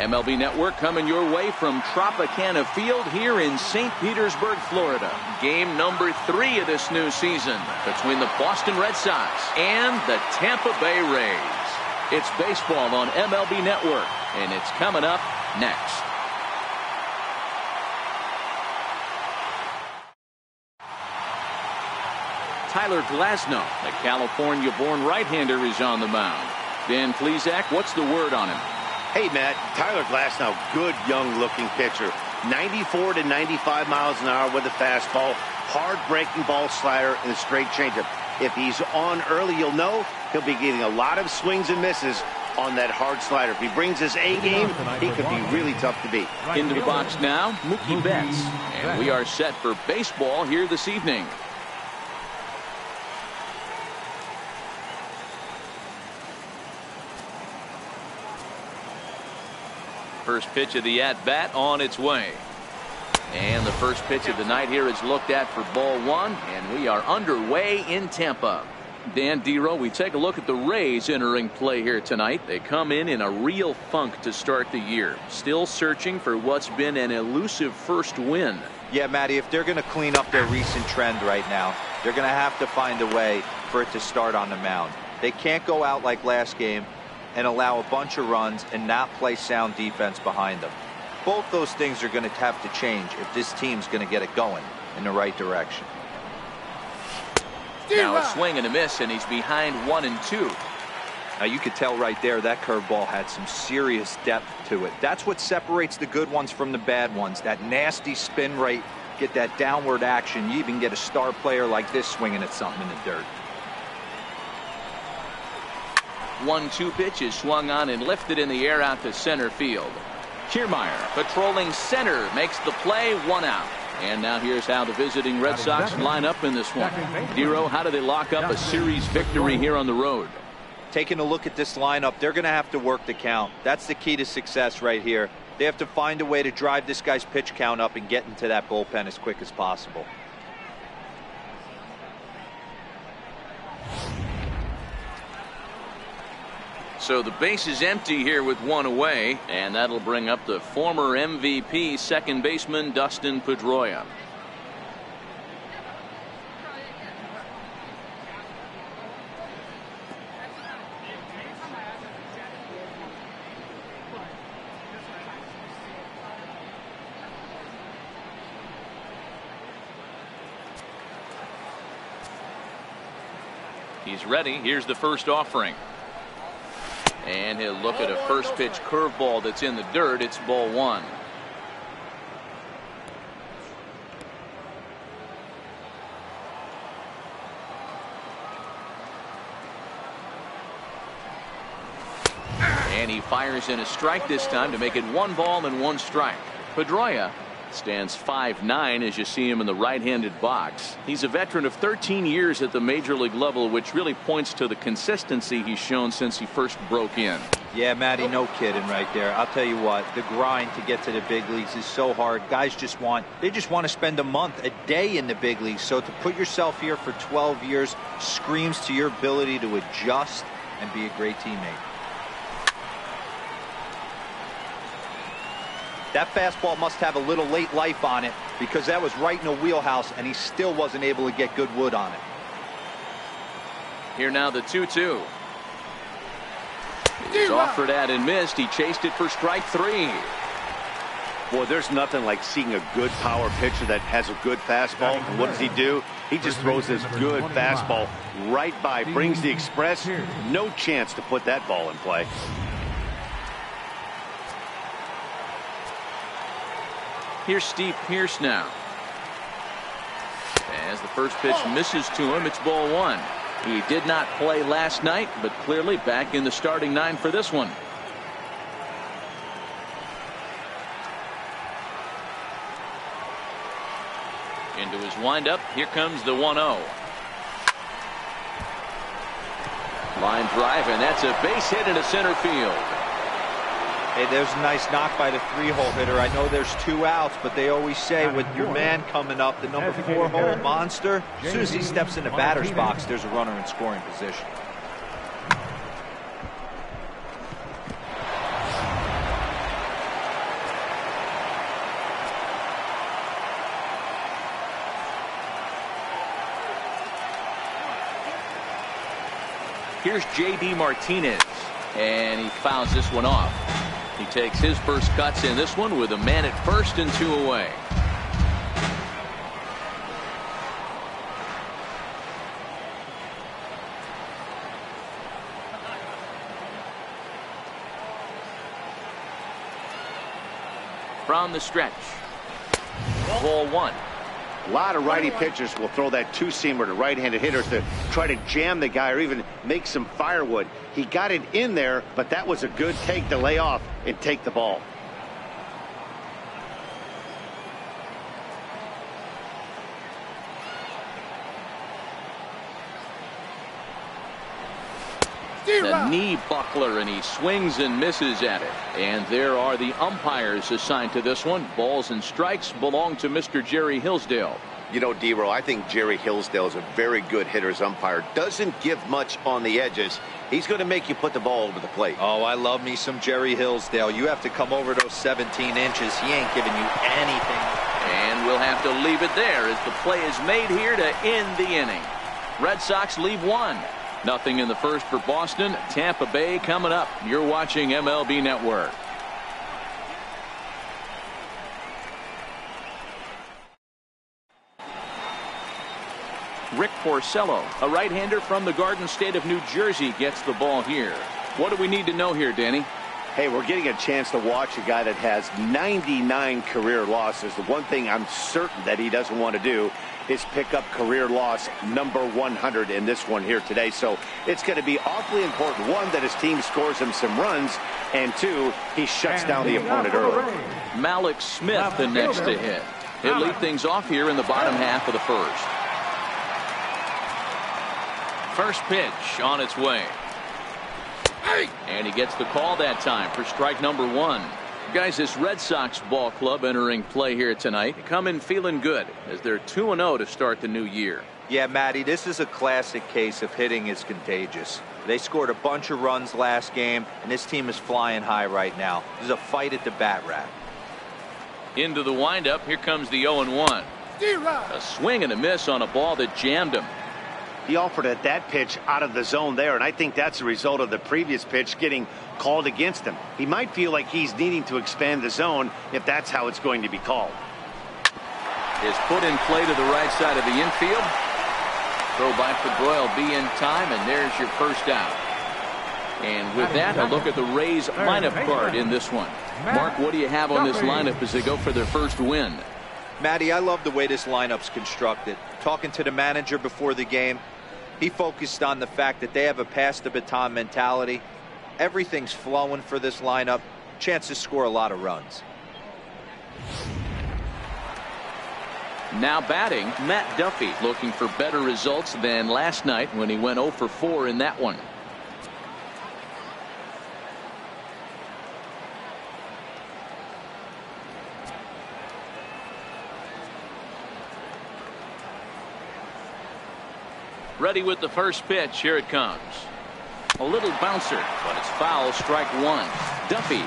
MLB Network coming your way from Tropicana Field here in St. Petersburg, Florida. Game number 3 of this new season between the Boston Red Sox and the Tampa Bay Rays. It's baseball on MLB Network, and it's coming up next. Tyler Glasnow, the California-born right-hander, is on the mound. Dan Plesac, what's the word on him? Hey, Matt, Tyler Glasnow, good young-looking pitcher. 94 to 95 miles an hour with a fastball, hard-breaking ball slider, and a straight changeup. If he's on early, you'll know he'll be getting a lot of swings and misses on that hard slider. If he brings his A game, he could be really tough to beat. Into the box now, Mookie Betts. And we are set for baseball here this evening. First pitch of the at-bat on its way. And the first pitch of the night here is looked at for ball 1, and we are underway in Tampa. Dan Dero, we take a look at the Rays entering play here tonight. They come in a real funk to start the year. Still searching for what's been an elusive first win. Yeah, Matty, if they're going to clean up their recent trend right now, they're going to have to find a way for it to start on the mound. They can't go out like last game and allow a bunch of runs and not play sound defense behind them. Both those things are going to have to change if this team's going to get it going in the right direction. Now a swing and a miss, and he's behind 1-2. Now you could tell right there that curveball had some serious depth to it. That's what separates the good ones from the bad ones. That nasty spin rate, get that downward action. You even get a star player like this swinging at something in the dirt. 1-2 pitch is swung on and lifted in the air out to center field. Kiermaier patrolling center makes the play, 1 out. And now here's how the visiting Red Sox line up in this one. Dero, how do they lock up a series victory here on the road? Taking a look at this lineup, they're going to have to work the count. That's the key to success right here. They have to find a way to drive this guy's pitch count up and get into that bullpen as quick as possible. So the base is empty here with 1 away, and that'll bring up the former MVP second baseman Dustin Pedroia. He's ready. Here's the first offering. And he'll look at a first pitch curveball that's in the dirt. It's ball 1. And he fires in a strike this time to make it 1 ball and 1 strike. Pedroia stands 5'9" as you see him in the right-handed box. He's a veteran of 13 years at the major league level, which really points to the consistency he's shown since he first broke in. Yeah, Matty, no kidding right there. I'll tell you what, the grind to get to the big leagues is so hard. Guys just want to spend a month, a day in the big leagues. So to put yourself here for 12 years screams to your ability to adjust and be a great teammate. That fastball must have a little late life on it because that was right in the wheelhouse and he still wasn't able to get good wood on it. Here now the 2-2. He's offered at and missed. He chased it for strike 3. Boy, there's nothing like seeing a good power pitcher that has a good fastball. And what does he do? He just throws this good fastball right by, brings the express. No chance to put that ball in play. Here's Steve Pearce now. As the first pitch misses to him, it's ball 1. He did not play last night, but clearly back in the starting 9 for this one. Into his windup, here comes the 1-0. Line drive, and that's a base hit into center field. Hey, there's a nice knock by the 3-hole hitter. I know there's 2 outs, but they always say with your man coming up, the number 4-hole monster, as soon as he steps in the batter's box, there's a runner in scoring position. Here's J.D. Martinez, and he fouls this one off. He takes his first cuts in this one with a man at first and 2 away. From the stretch, ball 1. A lot of righty pitchers will throw that two-seamer to right-handed hitters to try to jam the guy or even make some firewood. He got it in there, but that was a good take to lay off and take the ball. The knee buckler, and he swings and misses at it. And there are the umpires assigned to this one. Balls and strikes belong to Mr. Jerry Hillsdale. You know, D-Row, I think Jerry Hillsdale is a very good hitter's umpire. Doesn't give much on the edges. He's going to make you put the ball over the plate. Oh, I love me some Jerry Hillsdale. You have to come over those 17 inches. He ain't giving you anything. And we'll have to leave it there as the play is made here to end the inning. Red Sox leave 1-0 in the first for Boston. Tampa Bay coming up. You're watching MLB Network. Rick Porcello, a right-hander from the Garden State of New Jersey, gets the ball here. What do we need to know here, Danny? Hey, we're getting a chance to watch a guy that has 99 career losses. The one thing I'm certain that he doesn't want to do is pick up career loss number 100 in this one here today. So it's going to be awfully important. 1, that his team scores him some runs, and 2, he shuts down the opponent early. Malik Smith, the next to hit. He'll lead things off here in the bottom half of the first. First pitch on its way. And he gets the call that time for strike number 1. Guys, this Red Sox ball club entering play here tonight come in feeling good as they're 2-0 to start the new year. Yeah, Matty, this is a classic case of hitting is contagious. They scored a bunch of runs last game, and this team is flying high right now. There's a fight at the bat rack. Into the windup, here comes the 0-1. A swing and a miss on a ball that jammed him. He offered at that pitch out of the zone there, and I think that's a result of the previous pitch getting called against him. He might feel like he's needing to expand the zone if that's how it's going to be called. Is put in play to the right side of the infield. Throw by Pedroia will be in time, and there's your first out. And with that, a look at the Rays lineup card in this one. Mark, what do you have on this lineup as they go for their first win? Matty, I love the way this lineup's constructed. Talking to the manager before the game, he focused on the fact that they have a pass the baton mentality. Everything's flowing for this lineup. Chance to score a lot of runs. Now batting, Matt Duffy, looking for better results than last night when he went 0 for 4 in that one. Ready with the first pitch. Here it comes. A little bouncer, but it's foul. Strike 1. Duffy,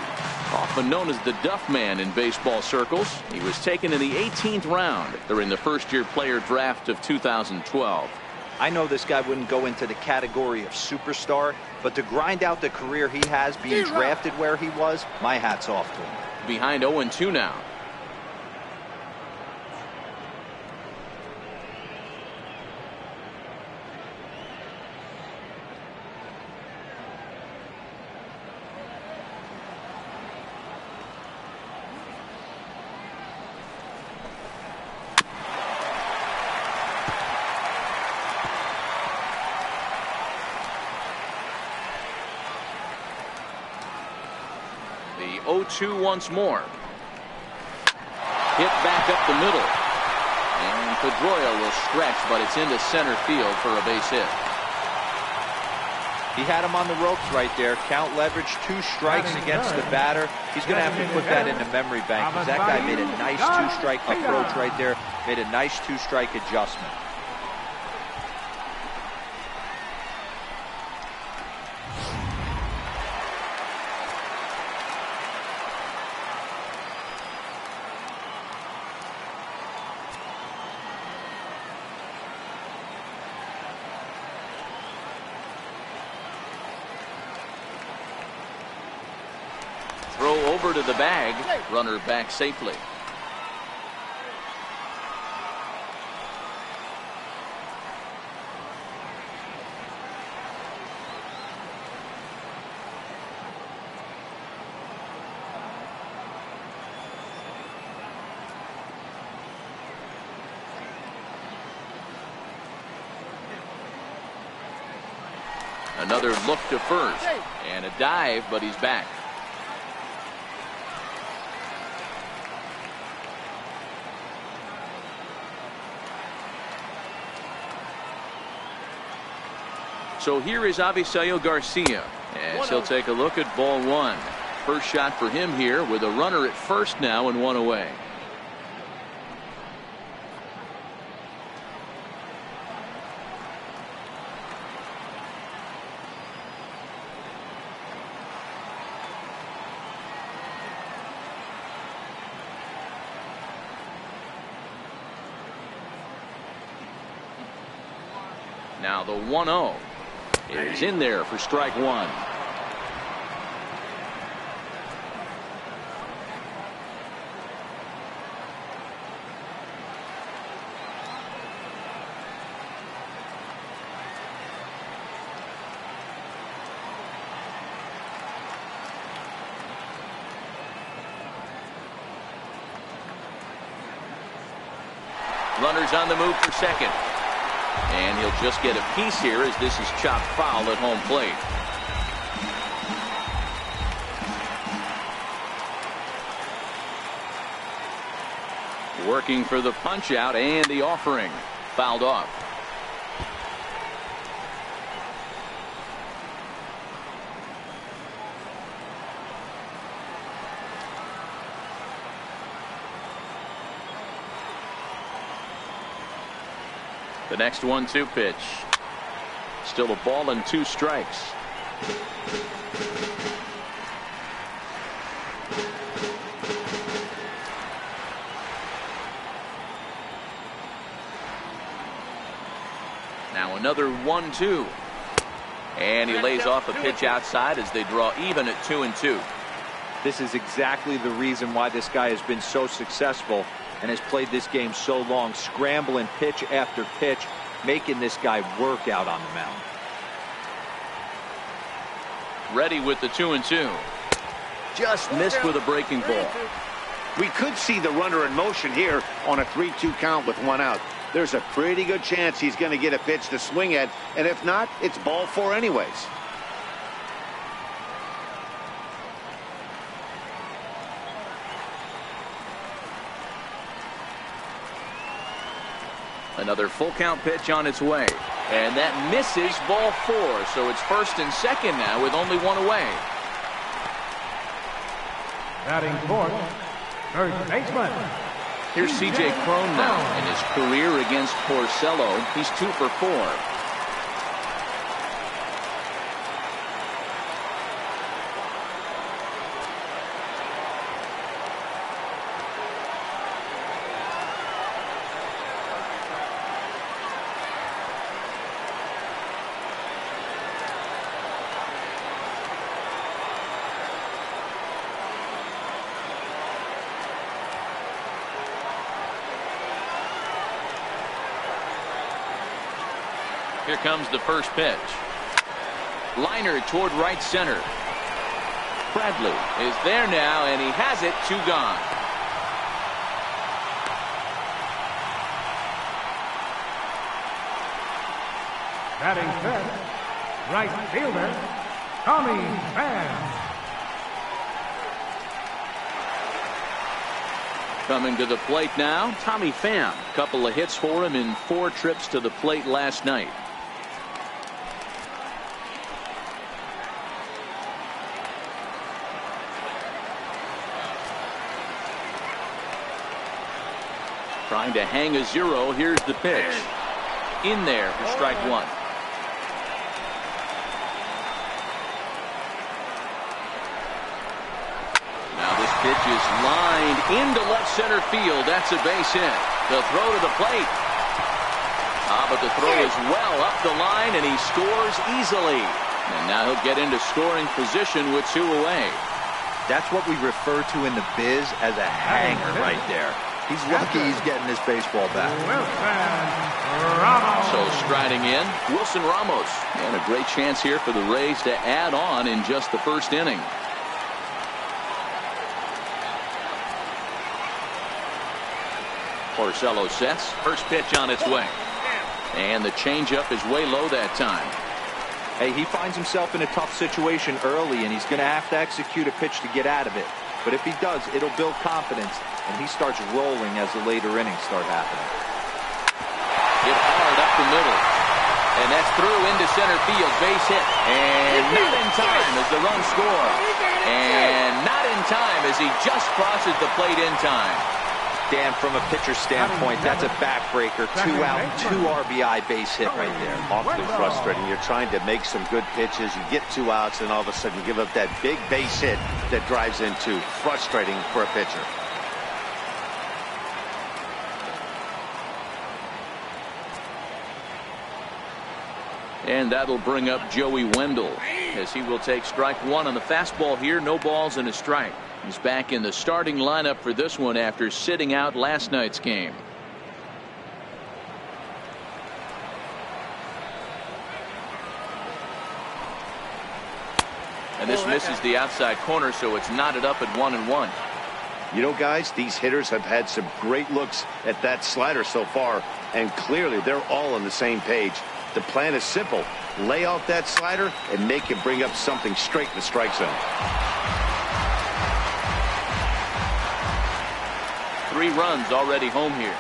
often known as the Duff Man in baseball circles. He was taken in the 18th round during the first-year player draft of 2012. I know this guy wouldn't go into the category of superstar, but to grind out the career he has being drafted where he was, my hat's off to him. Behind 0-2 now. The 0-2 once more. Hit back up the middle. And Pedroia will stretch, but it's into center field for a base hit. He had him on the ropes right there. Count leverage, 2 strikes against the batter. He's going to have to put that in the memory bank because that guy made a nice 2-strike approach right there. Made a nice 2-strike adjustment. over to the bag. Runner back safely. Another look to first, and a dive, but he's back. So here is Avisail Garcia, as he'll take a look at ball one. First shot for him here with a runner at first now and one away. Now the 1-0 is in there for strike one. Runners on the move for second. And he'll just get a piece here as this is chopped foul at home plate. Working for the punch out and the offering. Fouled off. The next 1-2 pitch. Still a ball and 2 strikes. Now another 1-2. And he lays off a pitch outside as they draw even at 2-2. This is exactly the reason why this guy has been so successful and has played this game so long, scrambling pitch after pitch, making this guy work out on the mound. Ready with the 2-2. Just missed with a breaking ball. We could see the runner in motion here on a 3-2 count with 1 out. There's a pretty good chance he's going to get a pitch to swing at, and if not, it's ball 4 anyways. Another full count pitch on its way. And that misses ball 4. So it's first and second now with only 1 away. Batting fourth, first baseman. Here's C.J. Cron now. In his career against Porcello, he's 2 for 4. Here comes the first pitch. Liner toward right center. Bradley is there now, and he has it. 2 gone. Batting fifth, right fielder, Tommy Pham. Coming to the plate now, Tommy Pham. Couple of hits for him in 4 trips to the plate last night. Trying to hang a 0. Here's the pitch. In there for strike 1. Now this pitch is lined into left center field. That's a base hit. The throw to the plate. But the throw is well up the line, and he scores easily. And now he'll get into scoring position with 2 away. That's what we refer to in the biz as a hanger right there. He's lucky he's getting his baseball back. So striding in, Wilson Ramos. And a great chance here for the Rays to add on in just the first inning. Porcello sets. First pitch on its way. And the changeup is way low that time. Hey, he finds himself in a tough situation early, and he's going to have to execute a pitch to get out of it. But if he does, it'll build confidence, and he starts rolling as the later innings start happening. Hit hard up the middle. And that's through into center field. Base hit. And not in time as the run score. And not in time as he just crosses the plate in time. Dan, from a pitcher standpoint, that's a backbreaker. 2 out, 2 RBI base hit right there. Awfully frustrating. You're trying to make some good pitches. You get 2 outs, and all of a sudden you give up that big base hit that drives in 2. Frustrating for a pitcher. And that'll bring up Joey Wendell as he will take strike 1 on the fastball here. No balls and a strike. He's back in the starting lineup for this one after sitting out last night's game. And this misses the outside corner, so it's knotted up at 1-1. You know, guys, these hitters have had some great looks at that slider so far, and clearly they're all on the same page. The plan is simple. Lay off that slider and make it bring up something straight in the strike zone. 3 runs already home here.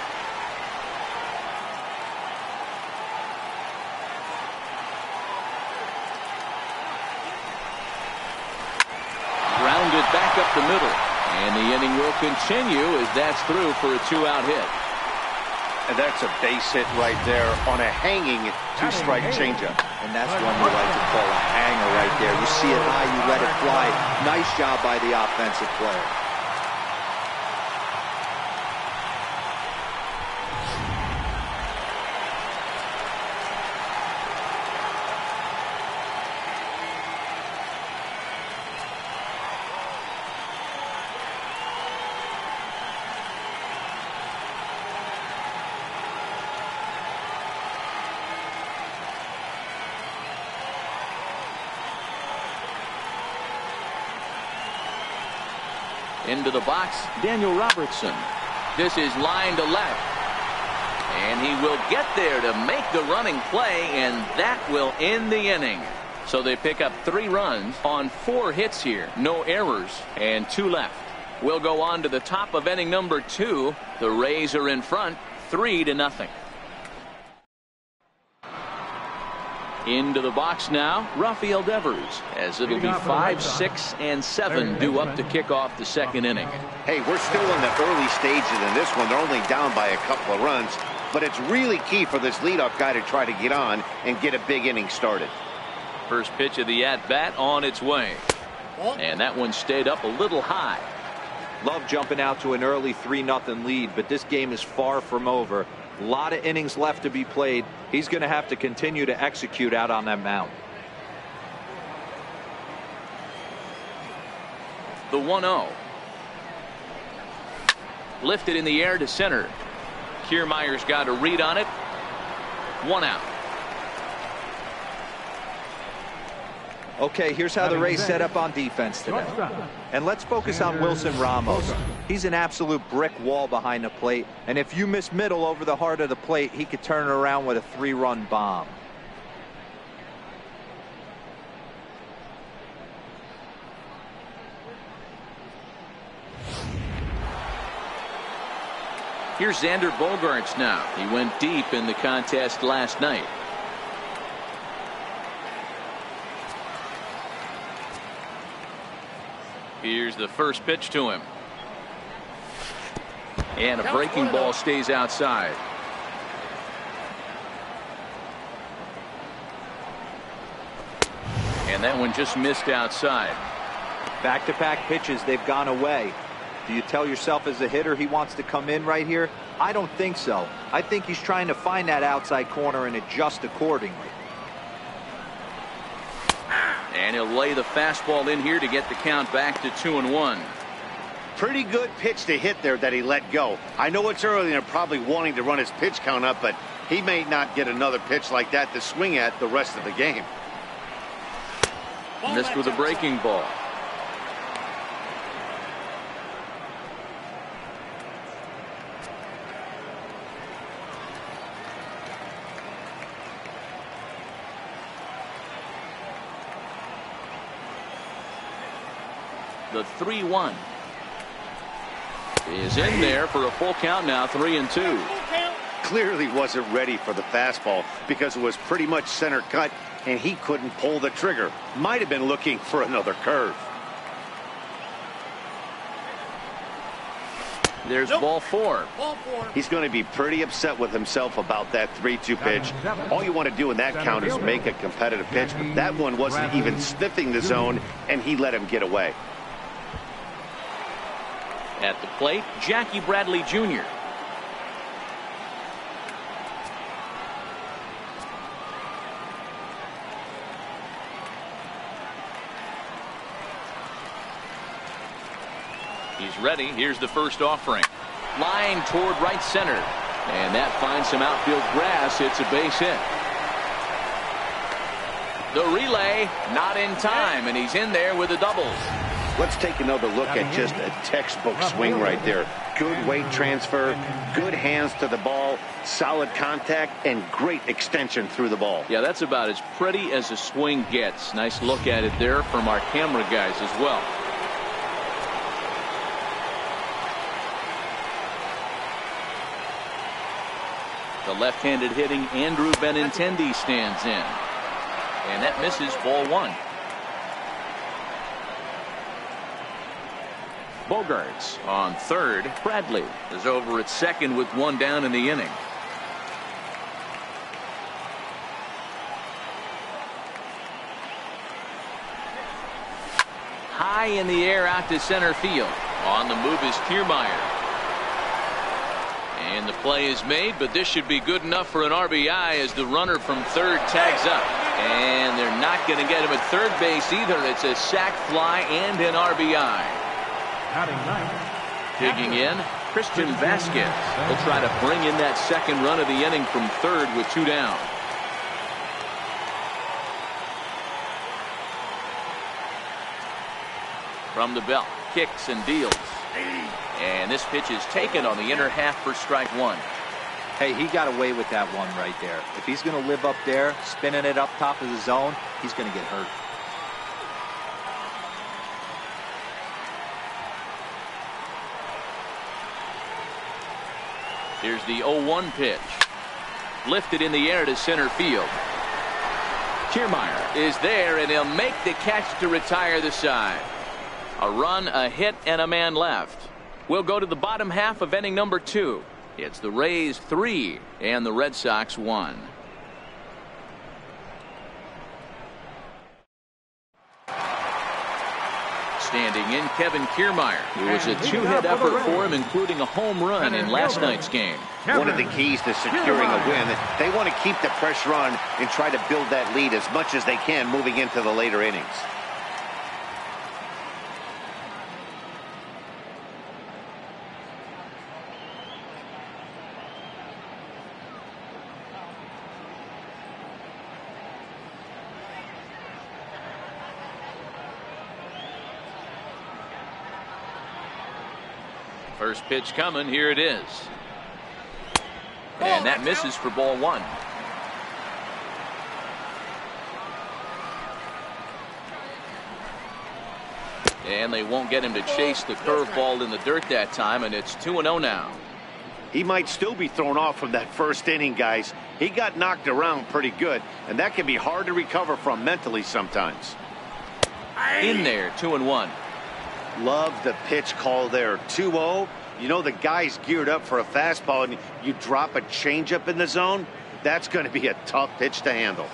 Grounded back up the middle. And the inning will continue as that's through for a 2-out hit. And that's a base hit right there on a hanging 2-strike changeup. And that's one we like to call a hanger right there. You see it high, you let it fly. Nice job by the offensive player. Into the box, Daniel Robertson. This is line to left. And he will get there to make the running play, and that will end the inning. So they pick up 3 runs on 4 hits here. No errors and 2 left. We'll go on to the top of inning number 2. The Rays are in front 3-0. Into the box now, Rafael Devers, as it'll be 5, 6, and 7 due up to kick off the second inning. Hey, we're still in the early stages in this one. They're only down by a couple of runs, but it's really key for this leadoff guy to try to get on and get a big inning started. First pitch of the at-bat on its way. And that one stayed up a little high. Love jumping out to an early 3-0 lead, but this game is far from over. A lot of innings left to be played. He's going to have to continue to execute out on that mound. The 1-0. Lifted in the air to center. Kiermaier's got a read on it. 1 out. Okay, here's how the Rays set up on defense today. And let's focus on Wilson Ramos. He's an absolute brick wall behind the plate, and if you miss middle over the heart of the plate, he could turn it around with a 3-run bomb. Here's Xander Bogaerts now. He went deep in the contest last night. Here's the first pitch to him. And a breaking ball stays outside. And that one just missed outside. Back-to-back pitches, they've gone away. Do you tell yourself as a hitter he wants to come in right here? I don't think so. I think he's trying to find that outside corner and adjust accordingly. And he'll lay the fastball in here to get the count back to 2-1. Pretty good pitch to hit there that he let go. I know it's early and they're probably wanting to run his pitch count up, but he may not get another pitch like that to swing at the rest of the game. Missed with a breaking ball. The 3-1 is in there for a full count now, 3-2. Clearly wasn't ready for the fastball because it was pretty much center cut and he couldn't pull the trigger. Might have been looking for another curve. There's ball four. He's going to be pretty upset with himself about that 3-2 pitch. All you want to do in that count is make a competitive pitch, but that one wasn't even sniffing the zone and he let him get away. At the plate, Jackie Bradley Jr. He's ready. Here's the first offering. Line toward right center. And that finds some outfield grass. It's a base hit. The relay, not in time, and he's in there with the doubles. Let's take another look at just a textbook swing right there. Good weight transfer, good hands to the ball, solid contact, and great extension through the ball. Yeah, that's about as pretty as a swing gets. Nice look at it there from our camera guys as well. The left-handed hitting Andrew Benintendi stands in. And that misses, ball one. Bogarts on third. Bradley is over at second with one down in the inning. High in the air out to center field. On the move is Kiermaier. And the play is made, but this should be good enough for an RBI as the runner from third tags up. And they're not going to get him at third base either. It's a sac fly and an RBI. Digging in, Christian Vasquez. He'll try to bring in that second run of the inning from third with two down. From the belt, kicks and deals. And this pitch is taken on the inner half for strike one. Hey, he got away with that one right there. If he's going to live up there, spinning it up top of the zone, he's going to get hurt. Here's the 0-1 pitch. Lifted in the air to center field. Kiermaier is there, and he'll make the catch to retire the side. A run, a hit, and a man left. We'll go to the bottom half of inning number 2. It's the Rays 3 and the Red Sox 1. Standing in, Kevin Kiermaier. It was a two-hit effort for him, including a home run in last night's game. One of the keys to securing a win, they want to keep the pressure on and try to build that lead as much as they can moving into the later innings. First pitch coming. Here it is. And that misses for ball one. And they won't get him to chase the curveball in the dirt that time, and it's 2-0 now. He might still be thrown off from that first inning, guys. He got knocked around pretty good, and that can be hard to recover from mentally sometimes. In there, 2-1. Love the pitch call there. 2-0. You know the guy's geared up for a fastball, and you drop a changeup in the zone. That's going to be a tough pitch to handle.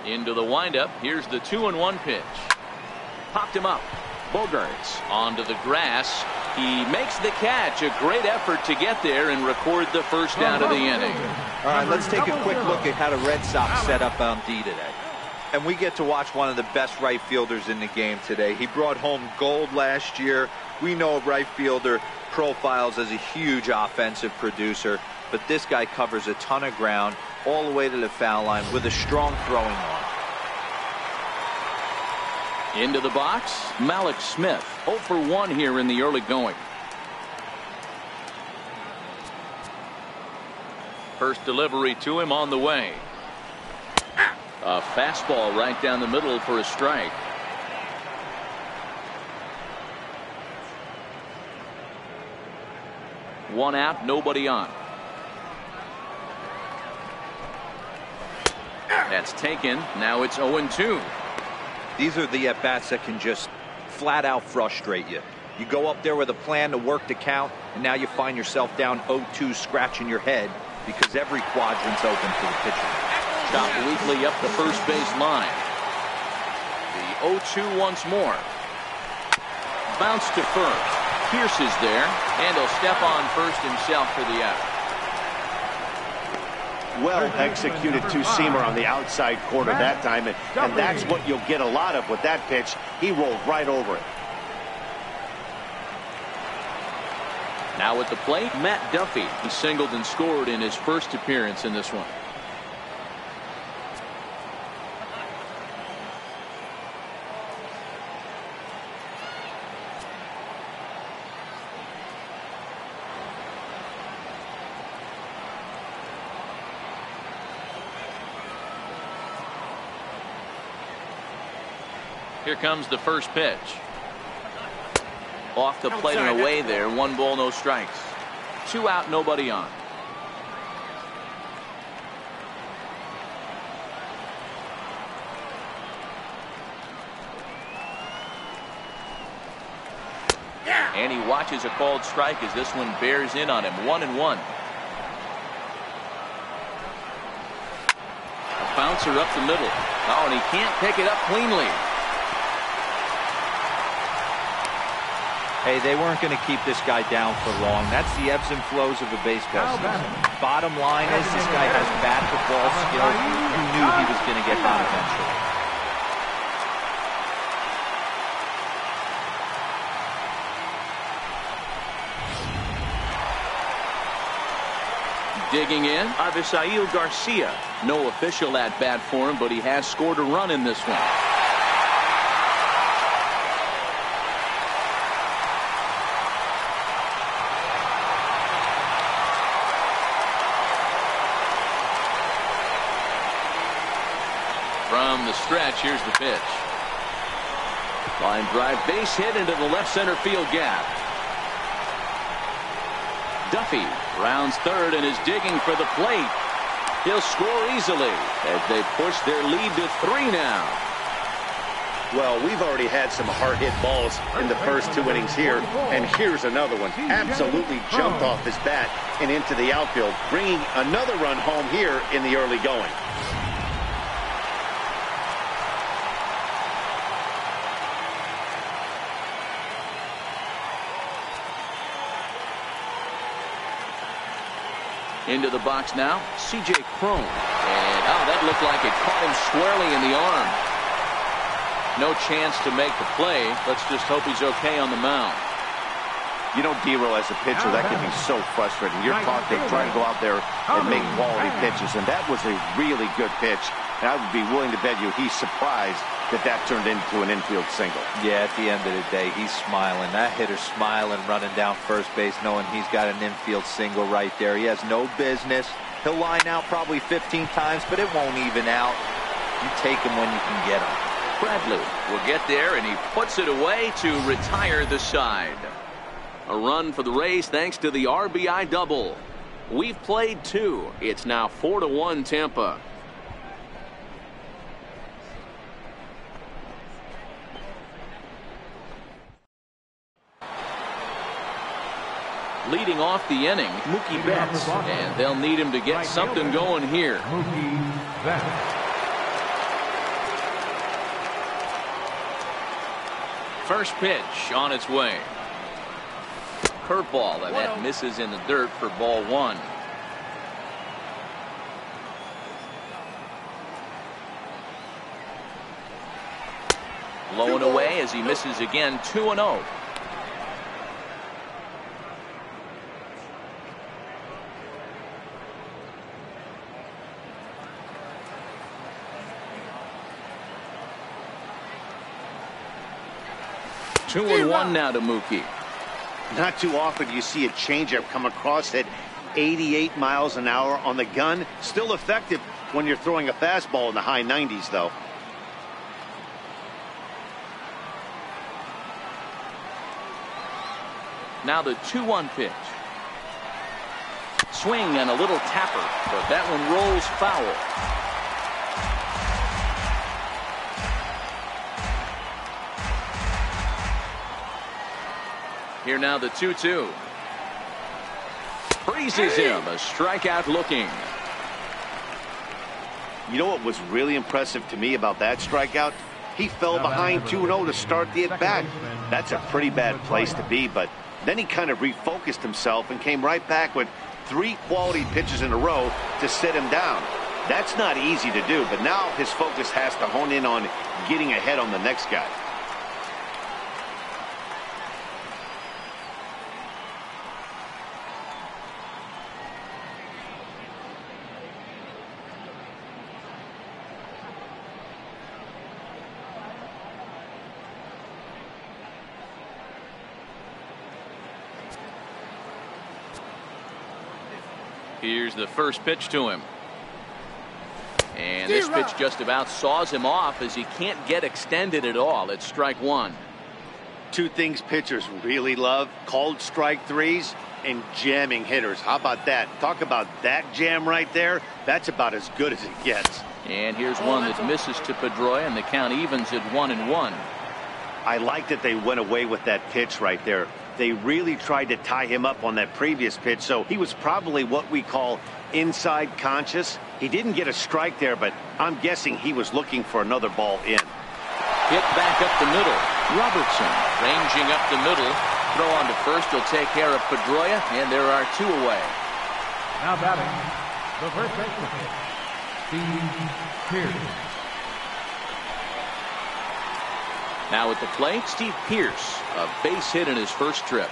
Into the windup. Here's the 2-1 pitch. Popped him up. Bogarts onto the grass. He makes the catch. A great effort to get there and record the first down of the inning. All right, let's take a quick look at how the Red Sox set up on D today. And we get to watch one of the best right fielders in the game today. He brought home gold last year. We know a right fielder profiles as a huge offensive producer, but this guy covers a ton of ground all the way to the foul line with a strong throwing arm. Into the box, Malik Smith, 0 for 1 here in the early going. First delivery to him on the way. A fastball right down the middle for a strike. One out, nobody on. That's taken. Now it's 0-2. These are the at-bats that can just flat out frustrate you. You go up there with a plan to work the count, and now you find yourself down 0-2 scratching your head because every quadrant's open for the pitcher. Chopped weakly up the first base line. The 0-2 once more. Bounce to first. Pierce is there, and he'll step on first himself for the out. Well executed two-seamer on the outside corner that time, and that's what you'll get a lot of with that pitch. He rolled right over it. Now at the plate, Matt Duffy. He singled and scored in his first appearance in this one. Here comes the first pitch. Off the plate and away there. 1 ball, no strikes. 2 out, nobody on. And he watches a called strike as this one bears in on him. 1-1. A bouncer up the middle. Oh, and he can't pick it up cleanly. Hey, they weren't going to keep this guy down for long. That's the ebbs and flows of a baseball season. Bottom line is this guy has bat-to-ball skill. You knew he was going to get hot eventually. Digging in, Avisail Garcia. No official at-bat for him, but he has scored a run in this one. From the stretch, here's the pitch. Line drive, base hit into the left center field gap. Duffy rounds third and is digging for the plate. He'll score easily as they push their lead to 3 now. Well, we've already had some hard-hit balls in the first 2 innings here, and here's another one. Absolutely jumped off his bat and into the outfield, bringing another run home here in the early going. Into the box now, C.J. Cron. And, oh, that looked like it caught him squarely in the arm. No chance to make the play. Let's just hope he's okay on the mound. You know, D-Row, as a pitcher, that can be so frustrating. You're taught to try to go out there and make quality pitches, and that was a really good pitch. And I would be willing to bet you he's surprised that that turned into an infield single. Yeah, at the end of the day, he's smiling. That hitter's smiling, running down first base, knowing he's got an infield single right there. He has no business. He'll line out probably 15 times, but it won't even out. You take him when you can get him. Bradley will get there, and he puts it away to retire the side. A run for the Rays thanks to the RBI double. We've played 2. It's now 4-1 Tampa. Leading off the inning, Mookie Betts, and they'll need him to get something going here. Mookie Betts. First pitch on its way. curveball, and that misses in the dirt for ball one. Low and away as he misses again. 2-0. Two and one now to Mookie. Not too often you see a changeup come across at 88 miles an hour on the gun. Still effective when you're throwing a fastball in the high 90s, though. Now the 2-1 pitch. Swing and a little tapper, but that one rolls foul. Here now the 2-2. Freezes him. A strikeout looking. You know what was really impressive to me about that strikeout? He fell behind 2-0 to start the at-bat. That's a pretty bad place to be, but then he kind of refocused himself and came right back with 3 quality pitches in a row to sit him down. That's not easy to do, but now his focus has to hone in on getting ahead on the next guy. Here's the first pitch to him. And this pitch just about saws him off as he can't get extended at all. It's strike one. Two things pitchers really love: called strike threes and jamming hitters. How about that? Talk about that jam right there. That's about as good as it gets. And here's one that misses to Pedroia, and the count evens at 1-1. I like that they went away with that pitch right there. They really tried to tie him up on that previous pitch, so he was probably what we call inside conscious. He didn't get a strike there, but I'm guessing he was looking for another ball in. Hit back up the middle. Robertson ranging up the middle. Throw on to first will take care of Pedroia, and there are 2 away. Now batting, the first baseman, Steve Pierce. Now at the plate, Steve Pierce, a base hit in his first trip.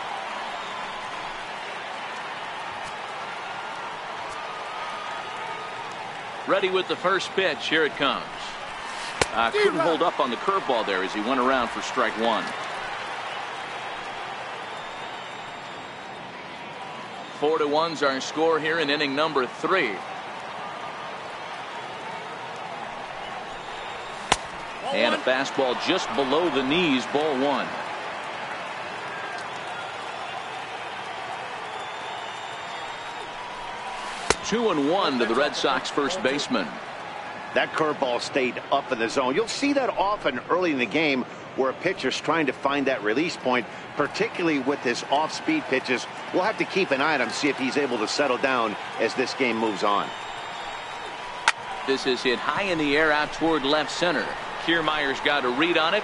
Ready with the first pitch. Here it comes. Couldn't hold up on the curveball there as he went around for strike one. 4-1's our score here in inning number 3. And a fastball just below the knees, ball one. Two and one to the Red Sox first baseman. That curveball stayed up in the zone. You'll see that often early in the game where a pitcher's trying to find that release point, particularly with his off-speed pitches. We'll have to keep an eye on him, see if he's able to settle down as this game moves on. This is hit high in the air out toward left center. Kiermaier's got a read on it,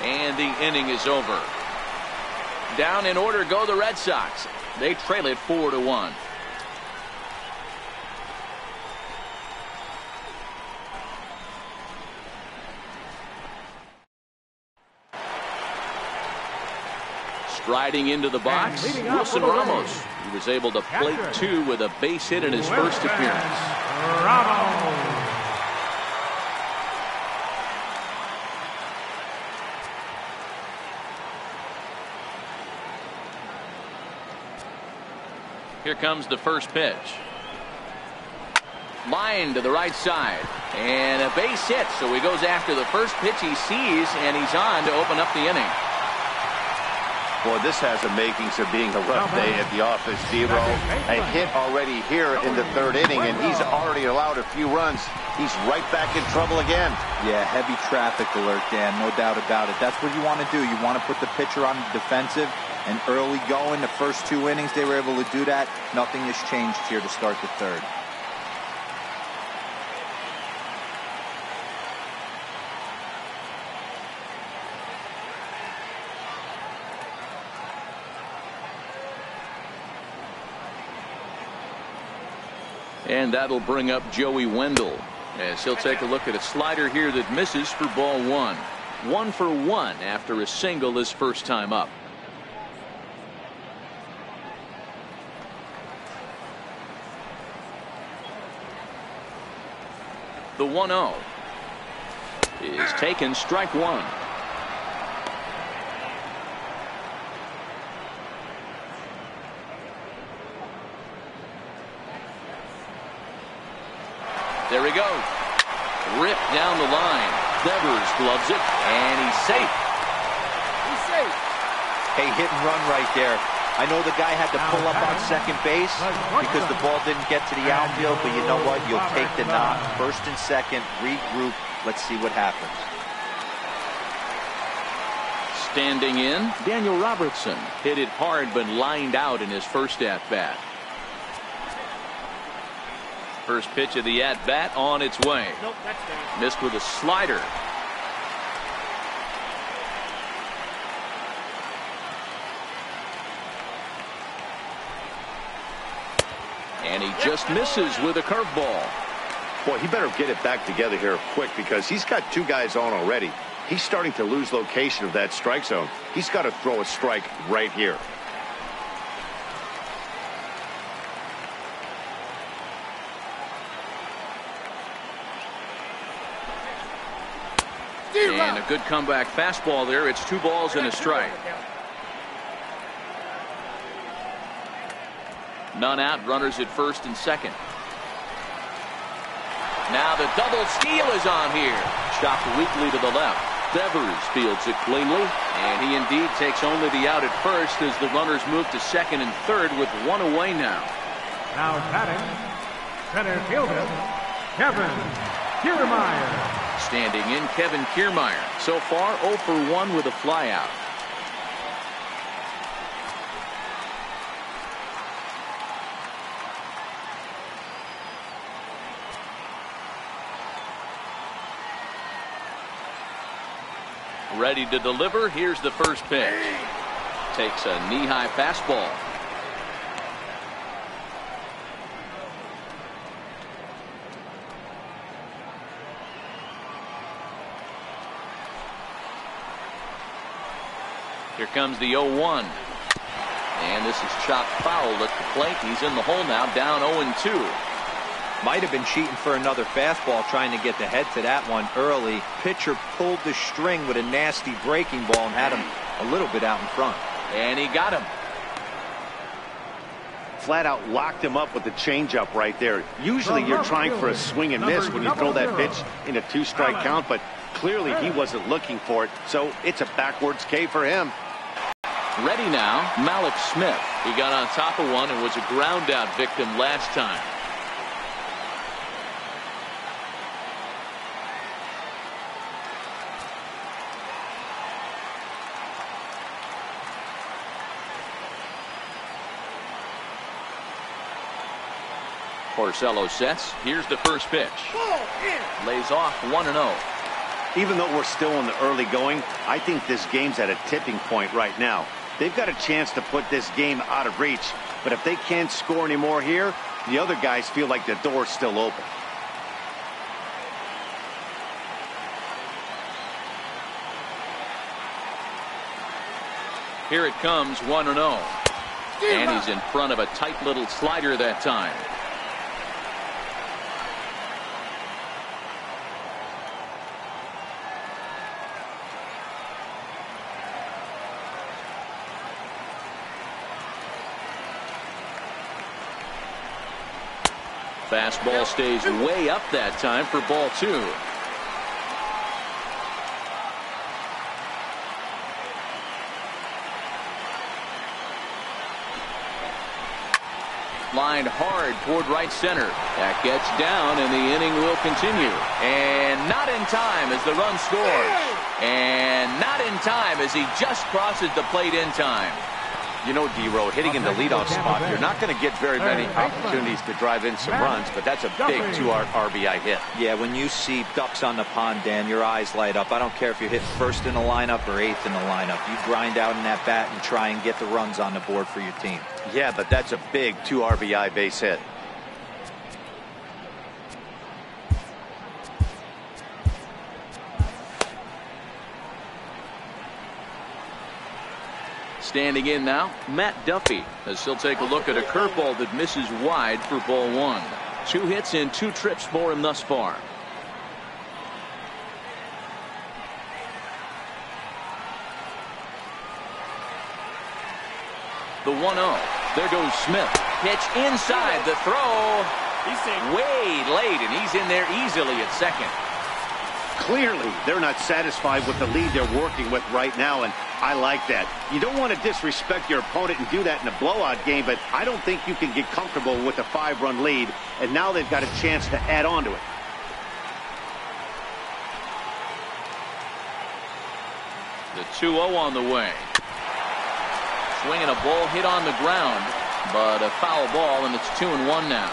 and the inning is over. Down in order go the Red Sox. They trail it 4-1. Striding into the box, Wilson Ramos. He was able to plate 2 with a base hit in his first appearance. Ramos. Here comes the first pitch. Line to the right side. And a base hit. So he goes after the first pitch he sees, and he's on to open up the inning. Boy, this has the makings of being a rough day at the office, Zero. A hit already here in the 3rd inning, and he's already allowed a few runs. He's right back in trouble again. Yeah, heavy traffic alert, Dan, no doubt about it. That's what you want to do. You want to put the pitcher on the defensive, and early going, the first 2 innings, they were able to do that. Nothing has changed here to start the 3rd. And that'll bring up Joey Wendell, as he'll take a look at a slider here that misses for ball one. 1 for 1 after a single his first time up. The 1-0 is taken, strike one. There he goes. Ripped down the line. Devers gloves it, and he's safe. He's safe. Hey, hit and run right there. I know the guy had to pull up on second base because the ball didn't get to the outfield, but you know what? You'll take the knock. First and second, regroup. Let's see what happens. Standing in, Daniel Robertson hit it hard but lined out in his first at-bat. First pitch of the at-bat on its way. Nope, that's there. Missed with a slider. And he just misses with a curveball. Boy, he better get it back together here quick because he's got two guys on already. He's starting to lose location of that strike zone. He's got to throw a strike right here. And a good comeback fastball there. It's 2 balls and a strike. None out, runners at first and second. Now the double steal is on here. Chopped weakly to the left. Devers fields it cleanly, and he indeed takes only the out at first as the runners move to second and third with 1 away now. Now batting, center fielder, Kevin Kiermaier. Standing in, Kevin Kiermaier. So far 0 for 1 with a flyout. Ready to deliver. Here's the first pitch. Takes a knee-high fastball. Here comes the 0-1. And this is chopped foul at the plate. He's in the hole now, down 0-2. Might have been cheating for another fastball, trying to get the head to that one early. Pitcher pulled the string with a nasty breaking ball and had him a little bit out in front. And he got him. Flat out locked him up with the changeup right there. Usually you're trying for a swing and miss when you throw that pitch in a 2-strike count, but clearly he wasn't looking for it, so it's a backwards K for him. Ready now, Malik Smith. He got on top of one and was a ground out victim last time. Porcello sets. Here's the first pitch. Lays off 1-0. Even though we're still in the early going, I think this game's at a tipping point right now. They've got a chance to put this game out of reach, but if they can't score any more here, the other guys feel like the door's still open. Here it comes, 1-0. And he's in front of a tight little slider that time. Fastball stays way up that time for ball 2. Lined hard toward right center. That gets down, and the inning will continue. And not in time as the run scores. And not in time as he just crosses the plate in time. You know, D-Row, hitting in the leadoff spot, you're not going to get very many opportunities to drive in some runs, but that's a big 2 RBI hit. Yeah, when you see ducks on the pond, Dan, your eyes light up. I don't care if you hit first in the lineup or 8th in the lineup. You grind out in that bat and try and get the runs on the board for your team. Yeah, but that's a big 2 RBI base hit. Standing in now, Matt Duffy, as he'll take a look at a curveball that misses wide for ball one. 2 hits and 2 trips for him thus far. The 1-0. There goes Smith. Pitch inside. The throw. He's way late, and he's in there easily at second. Clearly, they're not satisfied with the lead they're working with right now, and I like that. You don't want to disrespect your opponent and do that in a blowout game, but I don't think you can get comfortable with a 5-run lead, and now they've got a chance to add on to it. The 2-0 on the way. Swinging a ball hit on the ground, but a foul ball, and it's 2-1 now.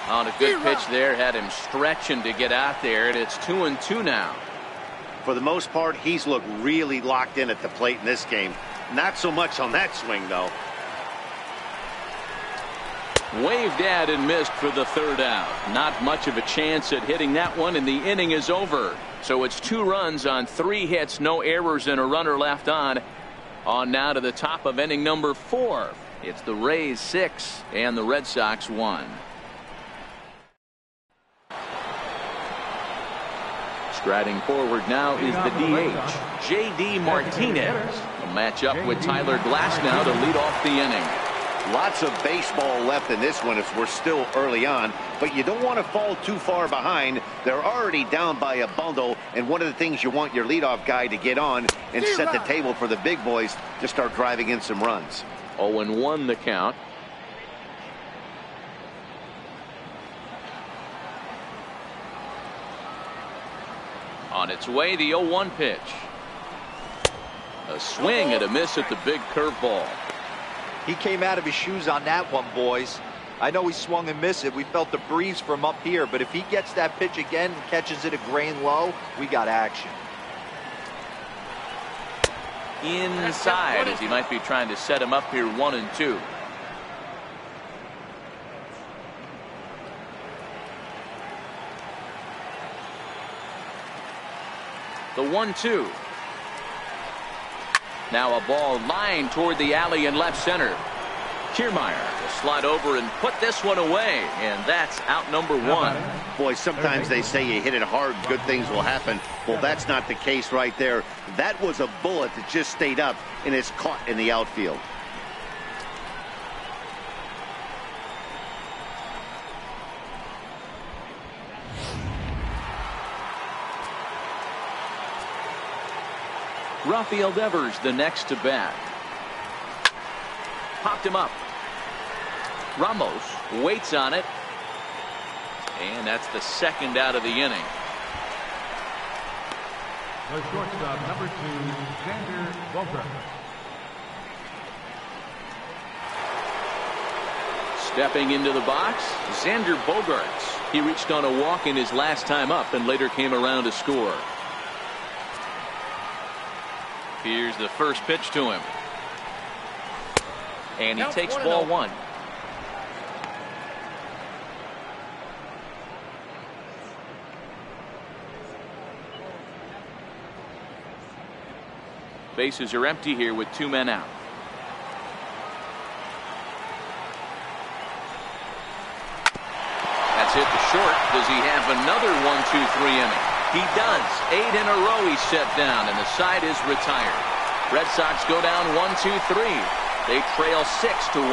On a good pitch there, had him stretching to get out there, and it's 2-2 now. For the most part, he's looked really locked in at the plate in this game. Not so much on that swing, though. Waved at and missed for the 3rd out. Not much of a chance at hitting that one, and the inning is over. So it's 2 runs on 3 hits, no errors, and a runner left on. On now to the top of inning number 4. It's the Rays 6 and the Red Sox 1. Striding forward now is the DH, J.D. Martinez. A matchup with Tyler Glasnow to lead off the inning. Lots of baseball left in this one as we're still early on, but you don't want to fall too far behind. They're already down by a bundle, and one of the things you want your leadoff guy to get on and set the table for the big boys to start driving in some runs. 0-1 the count. On its way, the 0-1 pitch. A swing and a miss at the big curveball. He came out of his shoes on that one, boys. I know he swung and missed it. We felt the breeze from up here, but if he gets that pitch again and catches it a grain low, we got action. Inside, as he might be trying to set him up here 1-2. The 1-2. Now a ball lined toward the alley in left center. Kiermaier will slide over and put this one away, and that's out number 1. Boy, sometimes they say you hit it hard, good things will happen. Well, that's not the case right there. That was a bullet that just stayed up and is caught in the outfield. Rafael Devers the next to bat. Popped him up. Ramos waits on it, and that's the 2nd out of the inning. The shortstop, number 2, Xander Bogaerts. Stepping into the box, Xander Bogaerts. He reached on a walk in his last time up and later came around to score. Here's the first pitch to him. And he takes ball 1. Bases are empty here with 2 men out. That's hit to short. Does he have another 1-2-3 inning? He does. 8 in a row he's set down, and the side is retired. Red Sox go down 1-2-3. They trail 6-1.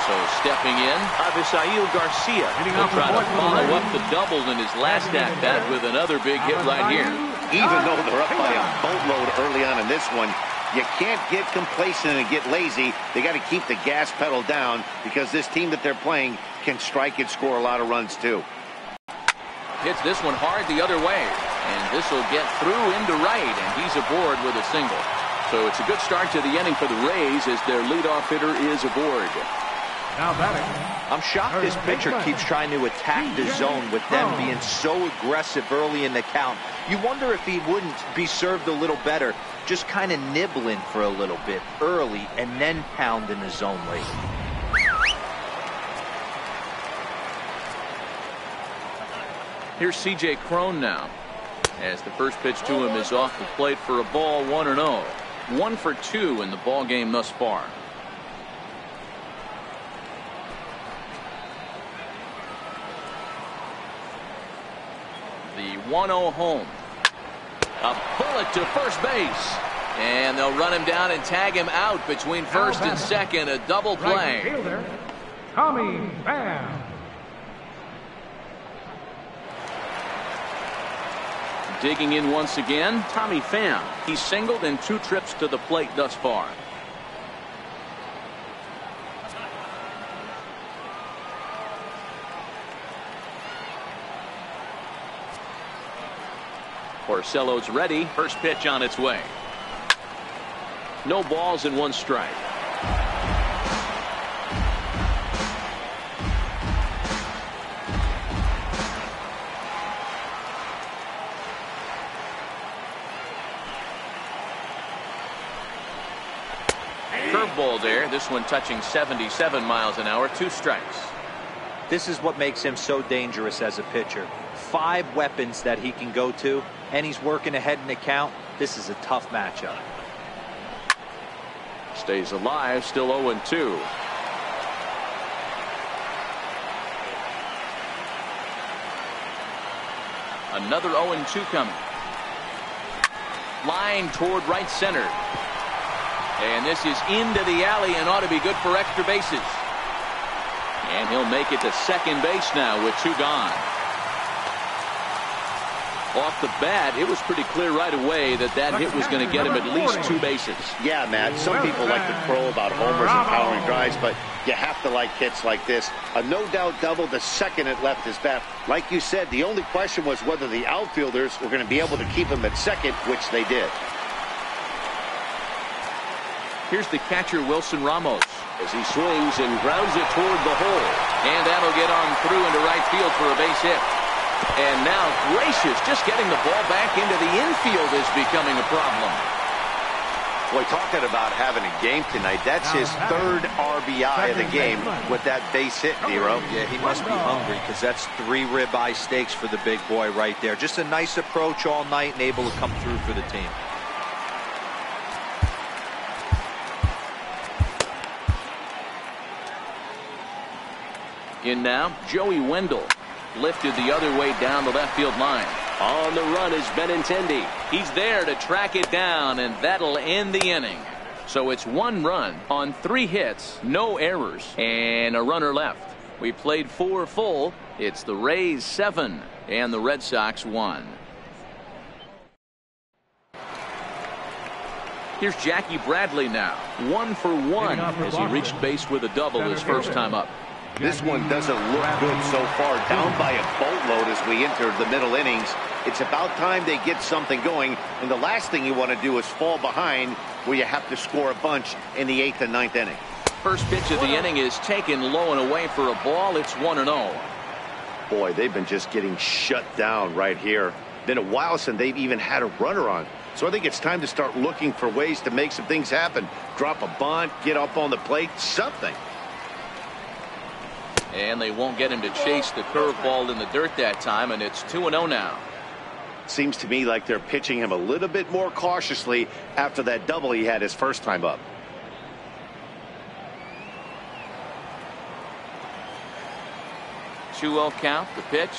So stepping in, Avisail Garcia will try to follow up the double in his last at-bat with another big hit right here. Even though they're up by a boatload early on in this one, you can't get complacent and get lazy. They got to keep the gas pedal down because this team that they're playing can strike and score a lot of runs too. Hits this one hard the other way, and this will get through into right, and he's aboard with a single. So it's a good start to the inning for the Rays as their leadoff hitter is aboard. Now batting. I'm shocked this pitcher keeps trying to attack the zone with them being so aggressive early in the count. You wonder if he wouldn't be served a little better, just kind of nibbling for a little bit early and then pound in the zone late. Here's C.J. Cron now, as the first pitch to him is off the plate for a ball, 1-0. 1 for 2 in the ball game thus far. The 1-0 home. A bullet to first base. And they'll run him down and tag him out between first and second. A double play. Right fielder, Tommy Pham. Digging in once again, Tommy Pham. He's singled in 2 trips to the plate thus far. Porcello's ready. First pitch on its way. No balls and 1 strike. Curveball there. This one touching 77 miles an hour. 2 strikes. This is what makes him so dangerous as a pitcher. 5 weapons that he can go to, and he's working ahead in the count. This is a tough matchup. Stays alive, still 0-2. Another 0-2 coming. Line toward right center. And this is into the alley and ought to be good for extra bases. And he'll make it to second base now with 2 gone. Off the bat, it was pretty clear right away that hit was going to get him at least 2 bases. Yeah, Matt, some people like to crow about homers and powering drives, but you have to like hits like this. A no-doubt double the second it left his bat. Like you said, the only question was whether the outfielders were going to be able to keep him at second, which they did. Here's the catcher, Wilson Ramos, as he swings and grounds it toward the hole. And that'll get on through into right field for a base hit. And now Gracious, just getting the ball back into the infield is becoming a problem. Boy, talking about having a game tonight, that's his 3rd RBI of the game with that base hit, Nero. Yeah, he must be hungry because that's 3 ribeye steaks for the big boy right there. Just a nice approach all night and able to come through for the team. In now, Joey Wendell. Lifted the other way down the left field line. On the run is Benintendi. He's there to track it down, and that'll end the inning. So it's 1 run on 3 hits, no errors, and a runner left. We played 4 full. It's the Rays 7 and the Red Sox 1. Here's Jackie Bradley now. 1 for 1 as he reached base with a double his first time up. This one doesn't look good so far. Down by a boatload as we enter the middle innings. It's about time they get something going. And the last thing you want to do is fall behind where you have to score a bunch in the 8th and 9th inning. First pitch of the inning is taken low and away for a ball. It's 1-0. Boy, they've been just getting shut down right here. Been a while since they've even had a runner on. So I think it's time to start looking for ways to make some things happen. Drop a bunt, get up on the plate, something. And they won't get him to chase the curveball in the dirt that time, and it's 2-0 now. Seems to me like they're pitching him a little bit more cautiously after that double he had his first time up. Two-0 count, the pitch.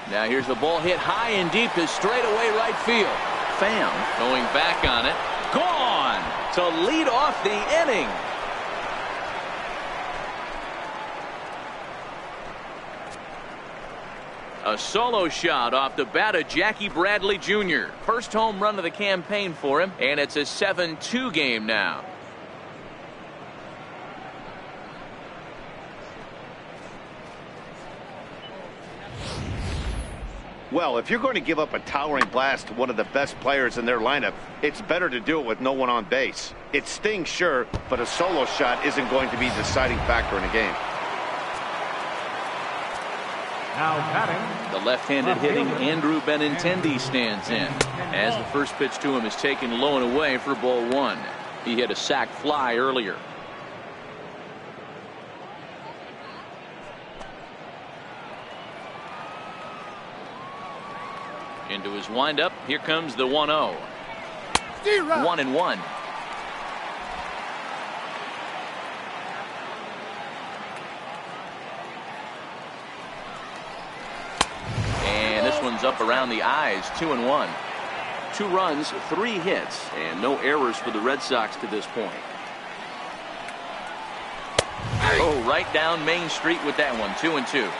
Now here's the ball hit high and deep to straightaway right field. Pham going back on it. Gone to lead off the inning. A solo shot off the bat of Jackie Bradley Jr. First home run of the campaign for him, and it's a 7-2 game now. Well, if you're going to give up a towering blast to one of the best players in their lineup, it's better to do it with no one on base. It stings, sure, but a solo shot isn't going to be the deciding factor in a game. Now batting, The left-handed hitting Andrew Benintendi stands in, as the first pitch to him is taken low and away for ball 1. He hit a sac fly earlier. — His windup. Here comes the 1-0. 1-1. And this one's up around the eyes. 2-1. 2 runs, 3 hits, and no errors for the Red Sox to this point. Oh, right down Main Street with that one. 2-2.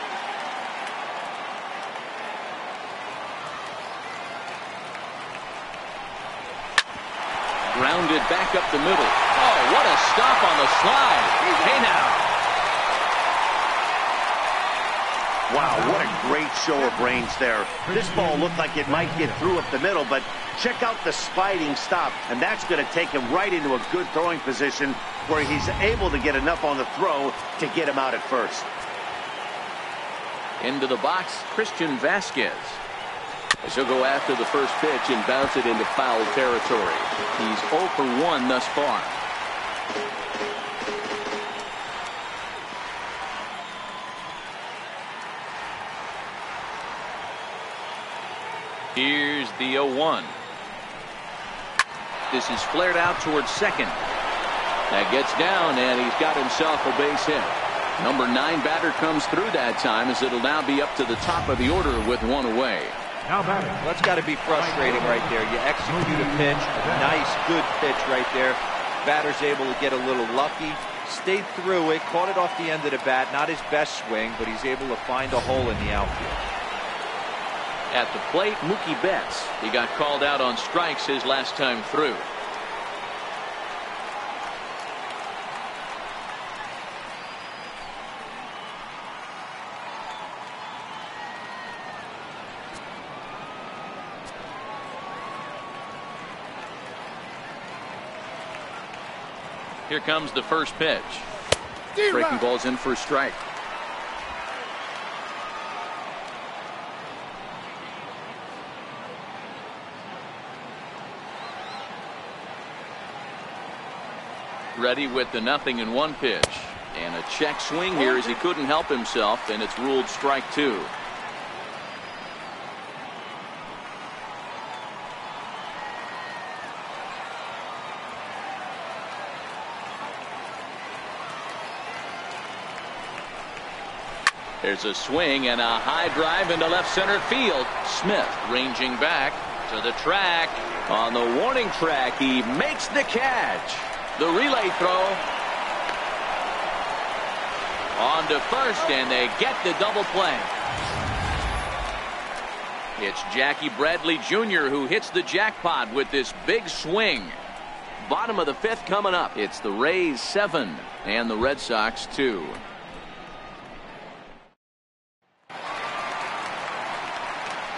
Grounded back up the middle. Oh, what a stop on the slide. Hey now. Wow, what a great show of range there. This ball looked like it might get through up the middle, but check out the sliding stop, and that's going to take him right into a good throwing position where he's able to get enough on the throw to get him out at first. Into the box, Christian Vasquez. He'll go after the first pitch and bounce it into foul territory. He's 0 for 1 thus far. Here's the 0-1. This is flared out towards second. That gets down, and he's got himself a base hit. Number 9 batter comes through that time, as it'll now be up to the top of the order with 1 away. Now batting. That's got to be frustrating right there. You execute a pitch, a nice, good pitch right there. Batter's able to get a little lucky, stayed through it, caught it off the end of the bat. Not his best swing, but he's able to find a hole in the outfield. At the plate, Mookie Betts. He got called out on strikes his last time through. Here comes the first pitch. Breaking ball's in for a strike. Ready with the 0-1 pitch. And a check swing here as he couldn't help himself, and it's ruled strike 2. There's a swing and a high drive into left center field. Smith ranging back to the track. On the warning track, he makes the catch. The relay throw. On to first, and they get the double play. It's Jackie Bradley Jr. who hits the jackpot with this big swing. Bottom of the 5th coming up. It's the Rays 7 and the Red Sox 2.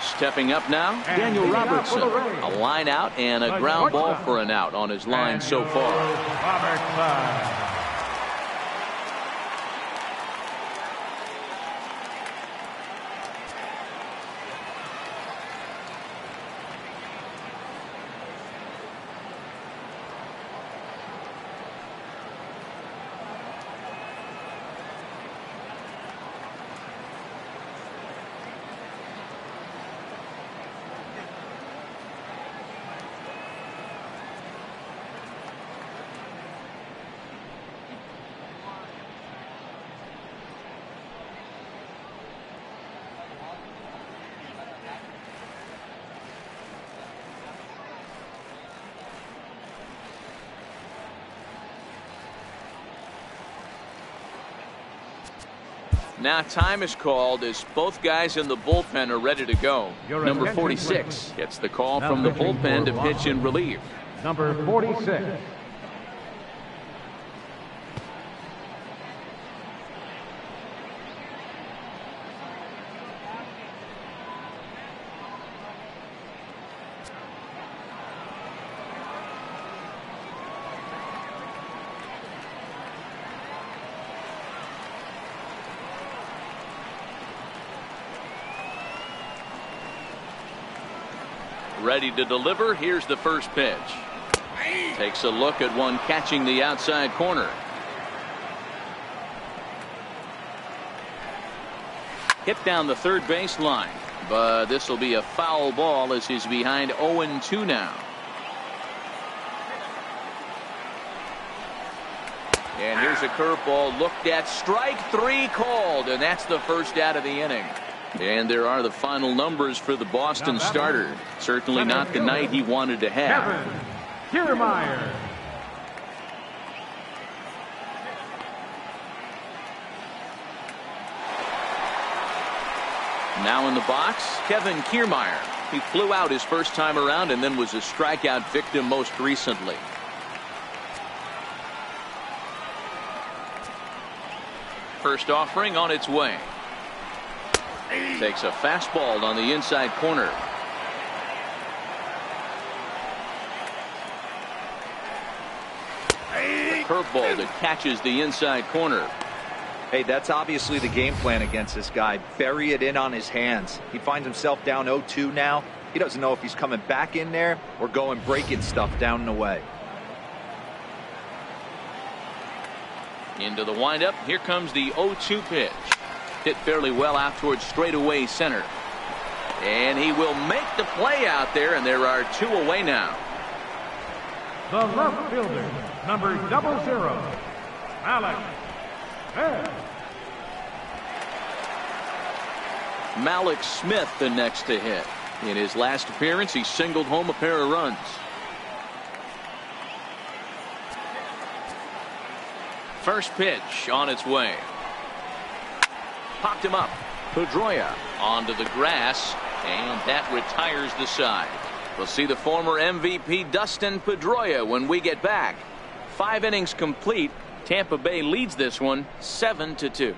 Stepping up now, Daniel Robertson. A line out and a ground ball for an out on his line so far. Now time is called as both guys in the bullpen are ready to go. Number 46 gets the call from the bullpen to pitch in relief. Number 46. Ready to deliver. Here's the first pitch. Takes a look at one catching the outside corner. Hit down the third base line. but this will be a foul ball as he's behind 0-2 now. And here's a curveball looked at, strike three called, and that's the first out of the inning. And there are the final numbers for the Boston starter. Certainly not the night he wanted to have. Kiermaier. Now in the box, Kevin Kiermaier. He flew out his first time around and then was a strikeout victim most recently. First offering on its way. Takes a fastball on the inside corner. The curveball that catches the inside corner. Hey, that's obviously the game plan against this guy. Bury it in on his hands. He finds himself down 0-2 now. He doesn't know if he's coming back in there or going breaking stuff down and away. Into the windup. Here comes the 0-2 pitch. Hit fairly well out towards straightaway center. And he will make the play out there, and there are two away now. The left fielder, number 00, Alex. Malik Smith the next to hit. In his last appearance, he singled home a pair of runs. First pitch on its way. Popped him up. Pedroia onto the grass, and that retires the side. We'll see the former MVP Dustin Pedroia when we get back. 5 innings complete. Tampa Bay leads this one 7-2.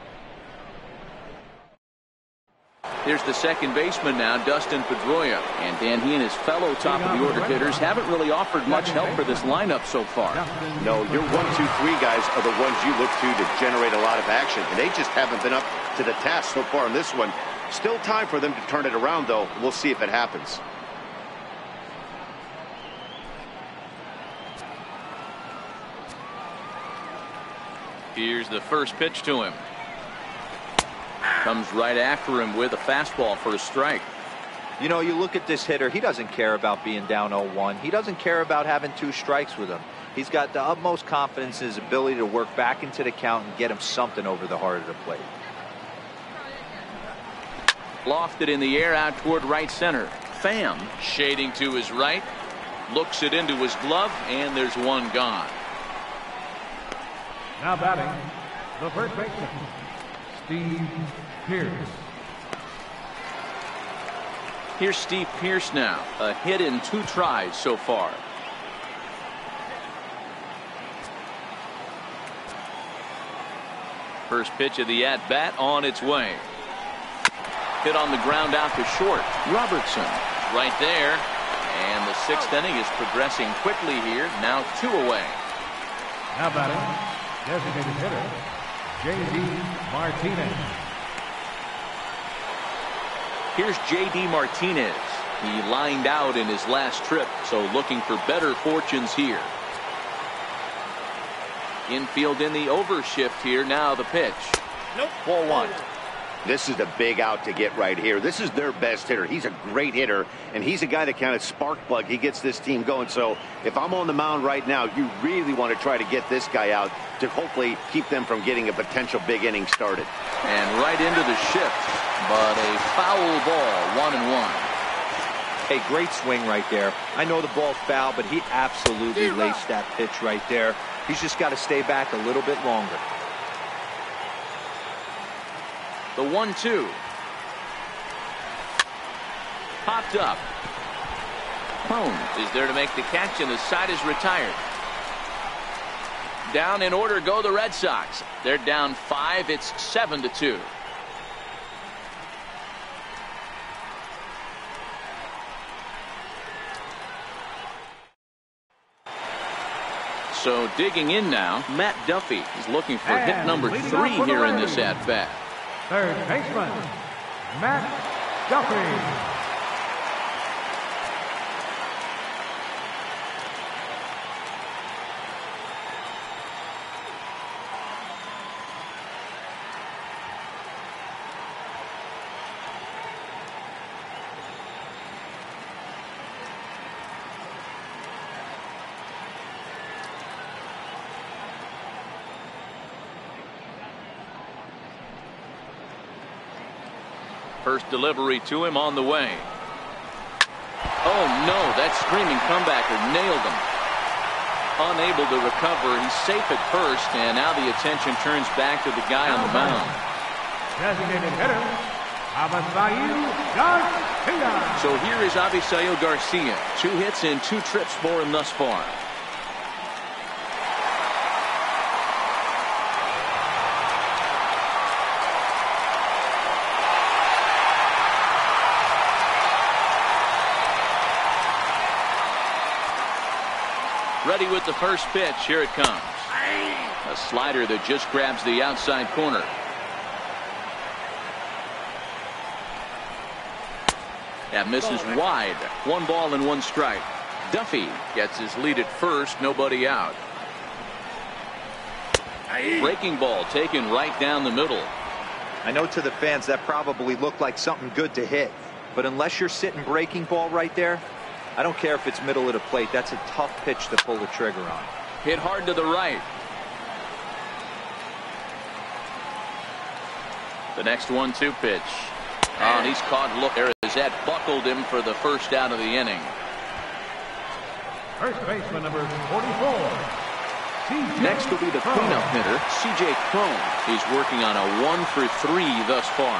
Here's the second baseman now, Dustin Pedroia. And Dan, he and his fellow top of the order hitters haven't really offered much help for this lineup so far. No, your 1, 2, 3 guys are the ones you look to generate a lot of action, and they just haven't been up to the task so far in this one. Still time for them to turn it around, though. We'll see if it happens. Here's the first pitch to him. Comes right after him with a fastball for a strike. You know, you look at this hitter, he doesn't care about being down 0-1. He doesn't care about having 2 strikes with him. He's got the utmost confidence in his ability to work back into the count and get him something over the heart of the plate. Lofted in the air out toward right center. Pham shading to his right. Looks it into his glove, and there's one gone. Now batting, the first baseman, Steve Pearce. Here's Steve Pearce now. A hit in 2 tries so far. First pitch of the at-bat on its way. Hit on the ground out to short. Robertson right there. And the 6th inning is progressing quickly here. Now 2 away. Now batting, designated hitter, J.D. Martinez. Here's J.D. Martinez. He lined out in his last trip, so looking for better fortunes here. Infield in the overshift here. Now the pitch. Nope. 4-1. This is a big out to get right here. This is their best hitter. He's a great hitter, and he's a guy that kind of spark plug. He gets this team going. So if I'm on the mound right now, you really want to try to get this guy out to hopefully keep them from getting a potential big inning started. And right into the shift, but a foul ball, 1-1. Hey, great swing right there. I know the ball's foul, but he absolutely laced that pitch right there. He's just got to stay back a little bit longer. The 1-2. Popped up. Cone is there to make the catch, and the side is retired. Down in order go the Red Sox. They're down 5. It's 7-2. So digging in now, Matt Duffy is looking for hit number 3 here in this at-bat. Third baseman, Matt Duffy. First delivery to him on the way. Oh no, that screaming comebacker nailed him. Unable to recover. He's safe at first, and now the attention turns back to the guy on the mound. Designated hitter, Avisail Garcia. So here is Avisail Garcia. 2 hits and 2 trips for him thus far. Ready with the first pitch. Here it comes. A slider that just grabs the outside corner. That misses wide. 1 ball and 1 strike. Duffy gets his lead at first. Nobody out. Breaking ball taken right down the middle. I know to the fans that probably looked like something good to hit, but unless you're sitting breaking ball right there, I don't care if it's middle of the plate. That's a tough pitch to pull the trigger on. Hit hard to the right. The next 1-2 pitch. Oh, and he's caught. Look, there is that buckled him for the first out of the inning. First baseman number 44. Next will be the cleanup hitter, C.J. Cron. He's working on a 1 for 3 thus far.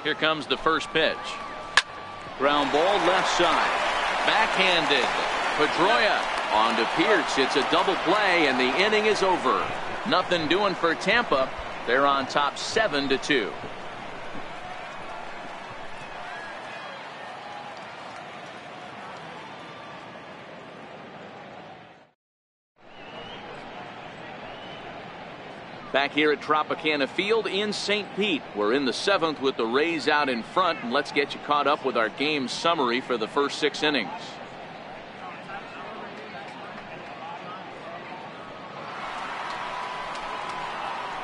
Here comes the first pitch. Ground ball left side. Backhanded. Pedroia on to Pierce. It's a double play, and the inning is over. Nothing doing for Tampa. They're on top 7-2. Back here at Tropicana Field in St. Pete. We're in the 7th with the Rays out in front, and let's get you caught up with our game summary for the first 6 innings.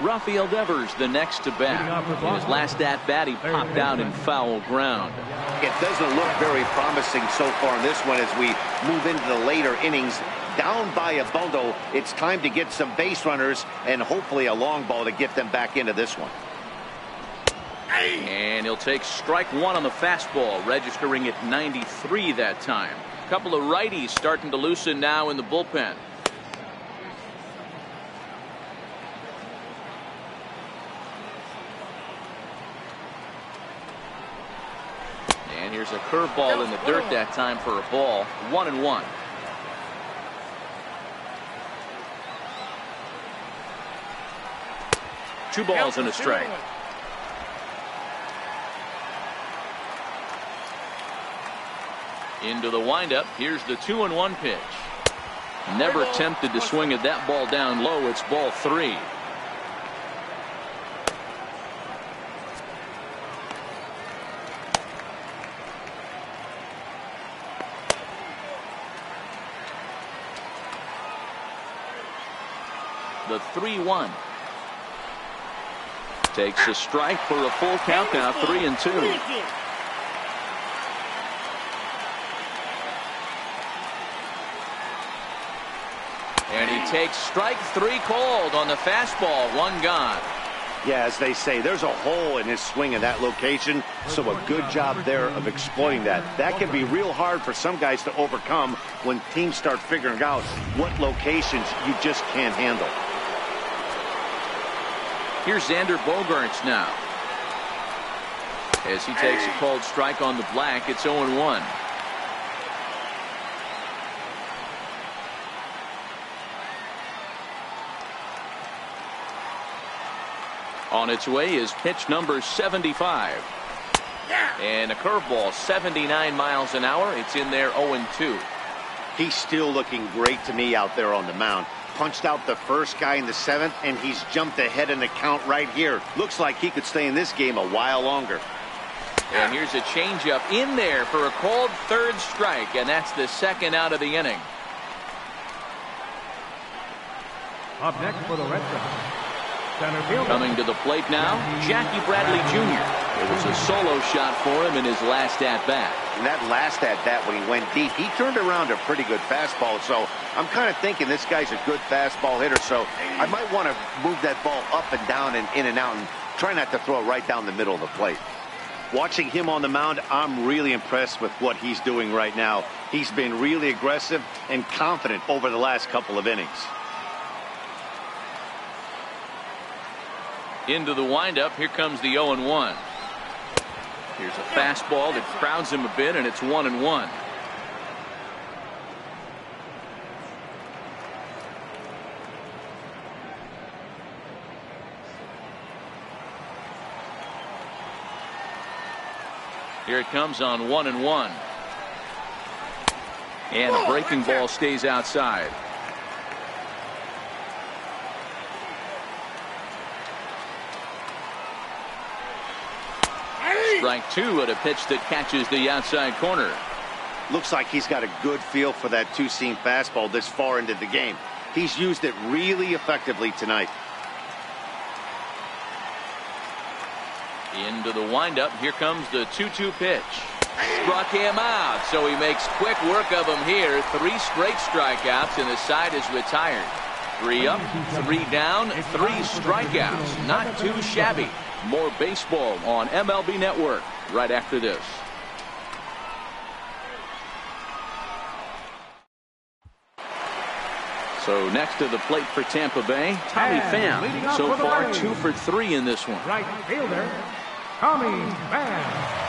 Rafael Devers the next to bat. In his last at bat, he popped out in foul ground. It doesn't look very promising so far in this one as we move into the later innings. Down by a bundle, it's time to get some base runners and hopefully a long ball to get them back into this one. And he'll take strike 1 on the fastball, registering at 93 that time. A couple of righties starting to loosen now in the bullpen. And here's a curveball in the dirt that time for a ball. 1-1. Two balls and a strike. Into the windup. Here's the 2-1 pitch. Never tempted to swing at that ball down low. It's ball 3. The 3-1. Takes a strike for a full count now, 3-2. And he takes strike 3 called on the fastball, 1 gone. Yeah, as they say, there's a hole in his swing in that location, so a good job there of exploiting that. That can be real hard for some guys to overcome when teams start figuring out what locations you just can't handle. Here's Xander Bogaerts now. As he takes a called strike on the black, it's 0-1. On its way is pitch number 75. And a curveball, 79 miles an hour. It's in there, 0-2. He's still looking great to me out there on the mound. Punched out the first guy in the 7th, and he's jumped ahead in the count right here. Looks like he could stay in this game a while longer. And here's a changeup in there for a called third strike, and that's the second out of the inning. Up next for the Red Sox, center fielder. Coming to the plate now, Jackie Bradley Jr. It was a solo shot for him in his last at-bat. And that last at-bat when he went deep, he turned around a pretty good fastball. So I'm kind of thinking this guy's a good fastball hitter. So I might want to move that ball up and down and in and out and try not to throw it right down the middle of the plate. Watching him on the mound, I'm really impressed with what he's doing right now. He's been really aggressive and confident over the last couple of innings. Into the windup, here comes the 0-1. Here's a fastball that crowds him a bit, and it's 1-1. Here it comes on 1-1. And a breaking ball stays outside. Strike two at a pitch that catches the outside corner. Looks like he's got a good feel for that two-seam fastball this far into the game. He's used it really effectively tonight. Into the windup. Here comes the 2-2 pitch. Struck him out, so he makes quick work of him here. 3 straight strikeouts, and the side is retired. 3 up, 3 down, 3 strikeouts. Not too shabby. More baseball on MLB Network right after this. So next to the plate for Tampa Bay, Tommy Pham. So far 2 for 3 in this one. Right fielder, Tommy Pham.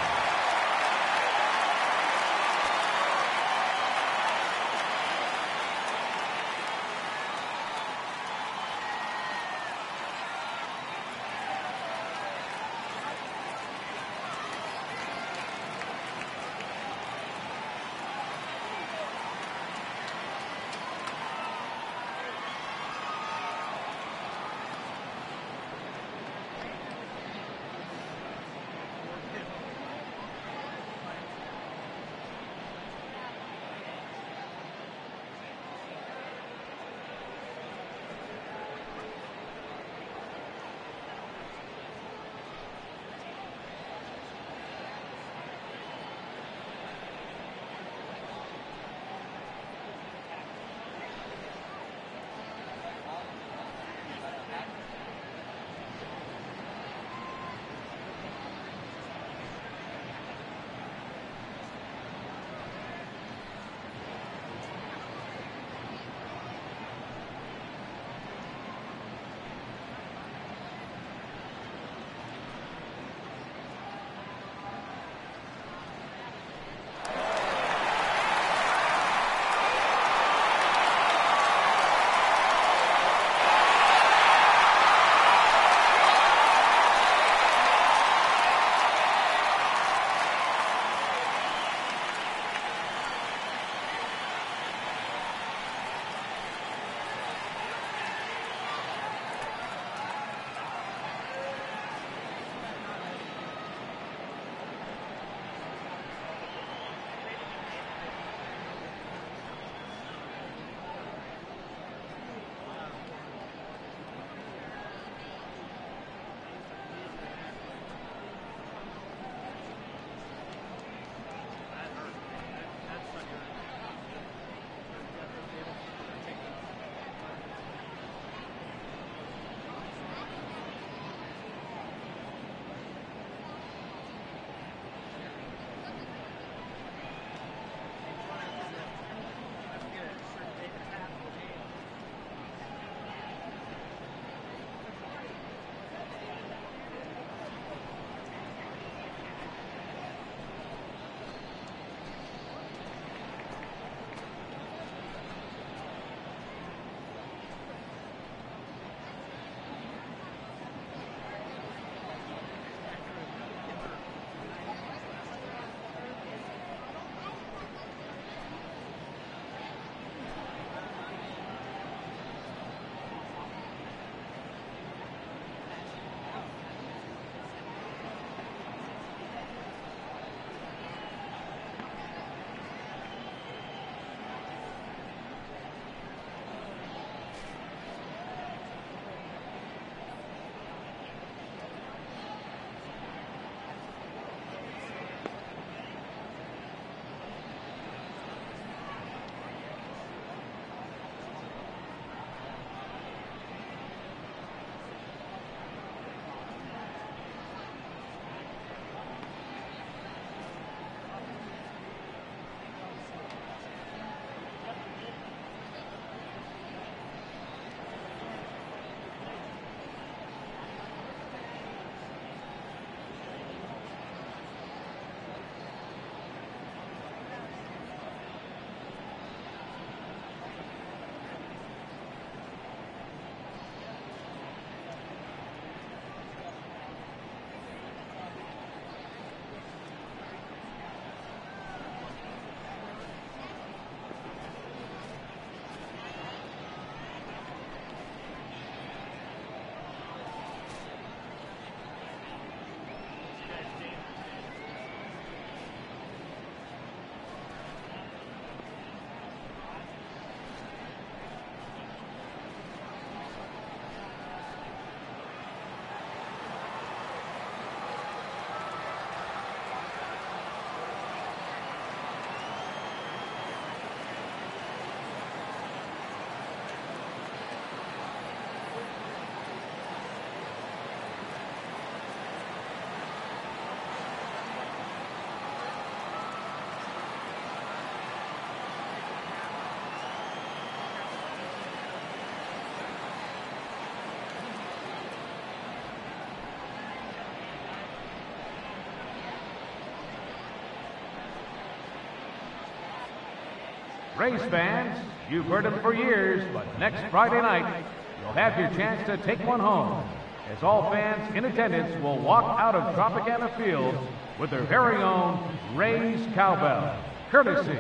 Rays fans, you've heard them for years, but next Friday night, you'll have your chance to take one home, as all fans in attendance will walk out of Tropicana Field with their very own Rays cowbell, courtesy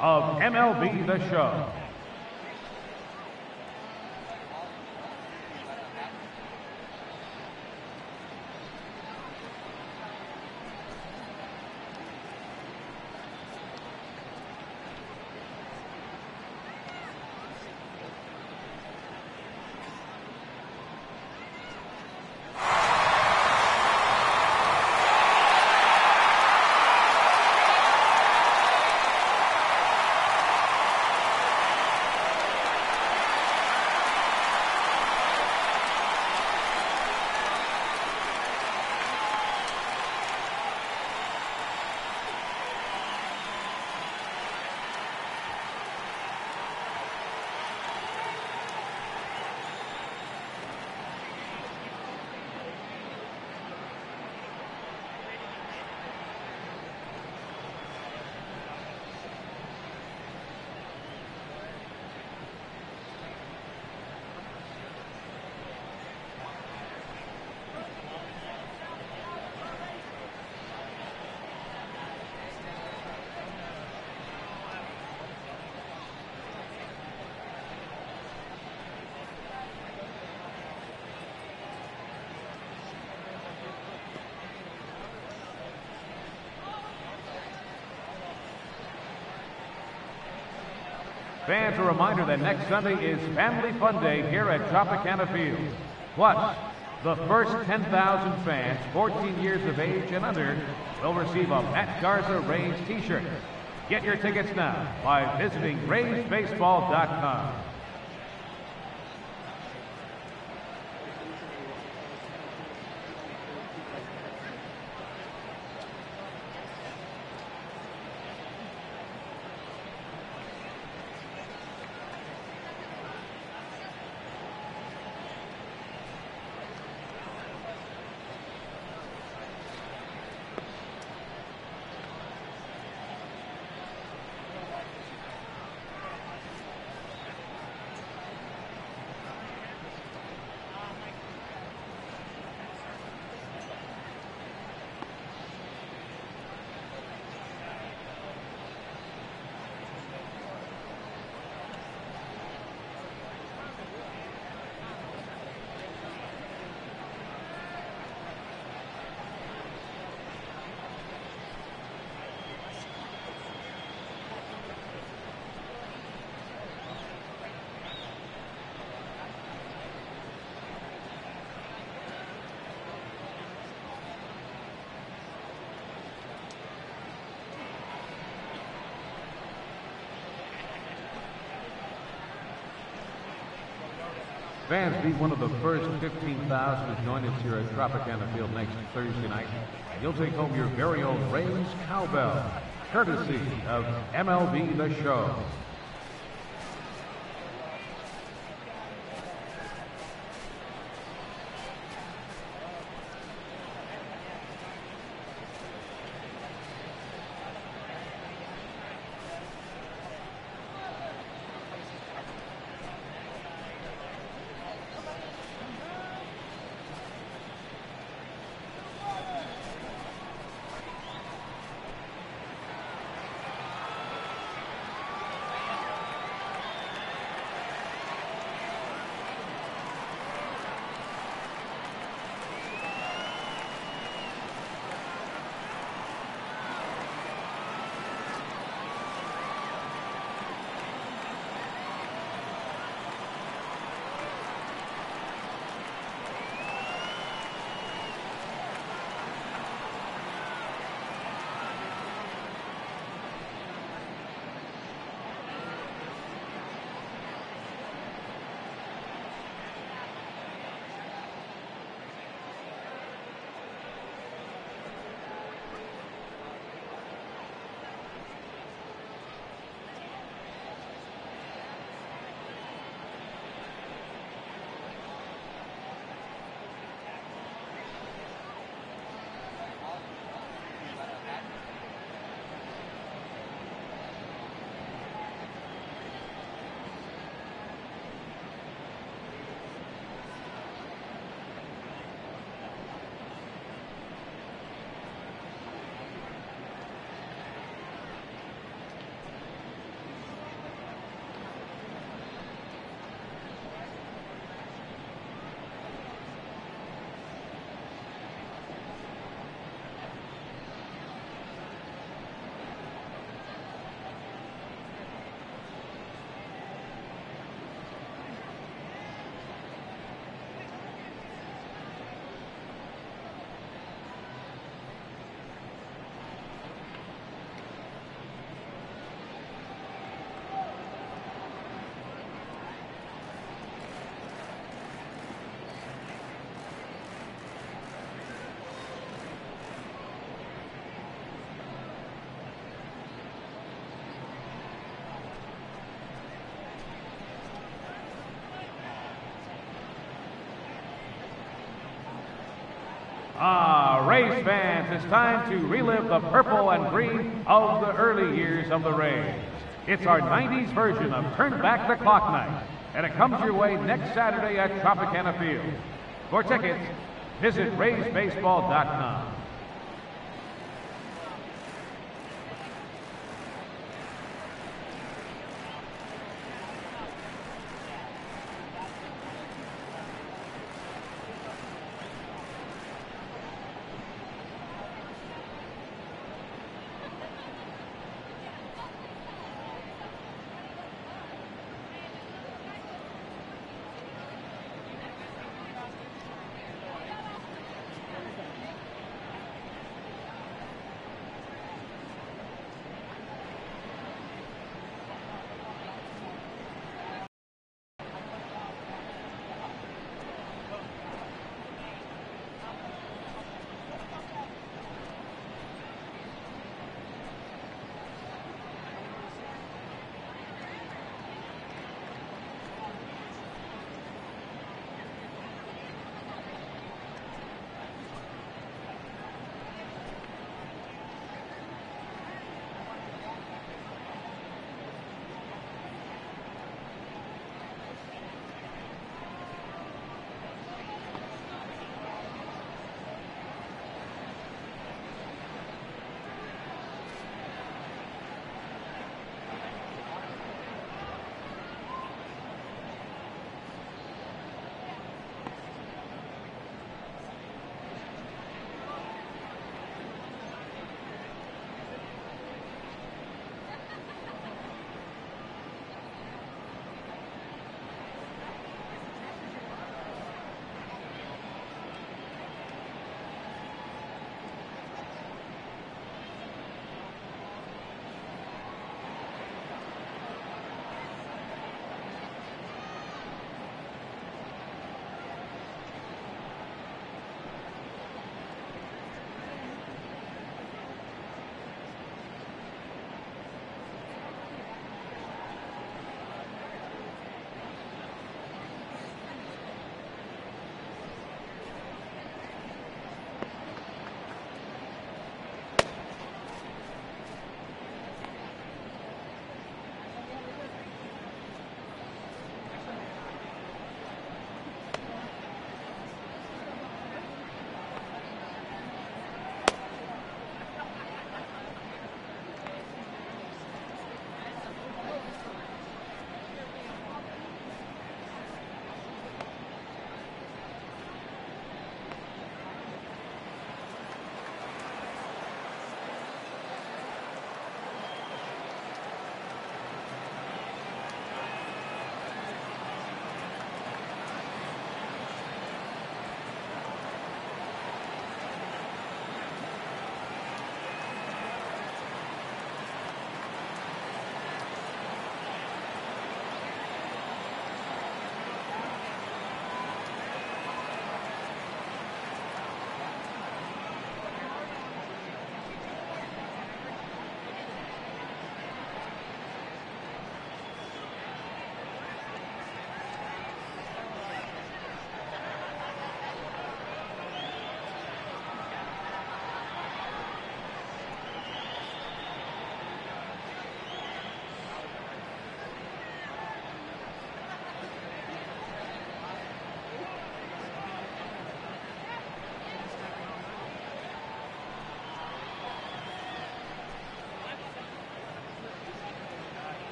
of MLB The Show. Fans, a reminder that next Sunday is Family Fun Day here at Tropicana Field. Plus, the first 10,000 fans 14 years of age and under will receive a Matt Garza Rays t-shirt. Get your tickets now by visiting RaysBaseball.com. Fans, be one of the first 15,000 to join us here at Tropicana Field next Thursday night. And you'll take home your very own Rays cowbell, courtesy of MLB The Show. Rays fans, it's time to relive the purple and green of the early years of the Rays. It's our 90s version of Turn Back the Clock Night, and it comes your way next Saturday at Tropicana Field. For tickets, visit RaysBaseball.com.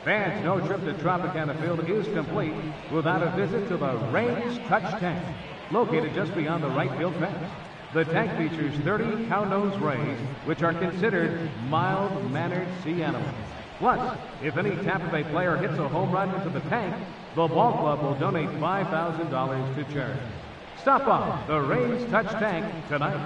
Fans, no trip to Tropicana Field is complete without a visit to the Rays Touch Tank, located just beyond the right field fence. The tank features 30 cow-nosed rays, which are considered mild-mannered sea animals. Plus, if any Tampa Bay player hits a home run into the tank, the ball club will donate $5,000 to charity. Stop by the Rays Touch Tank tonight.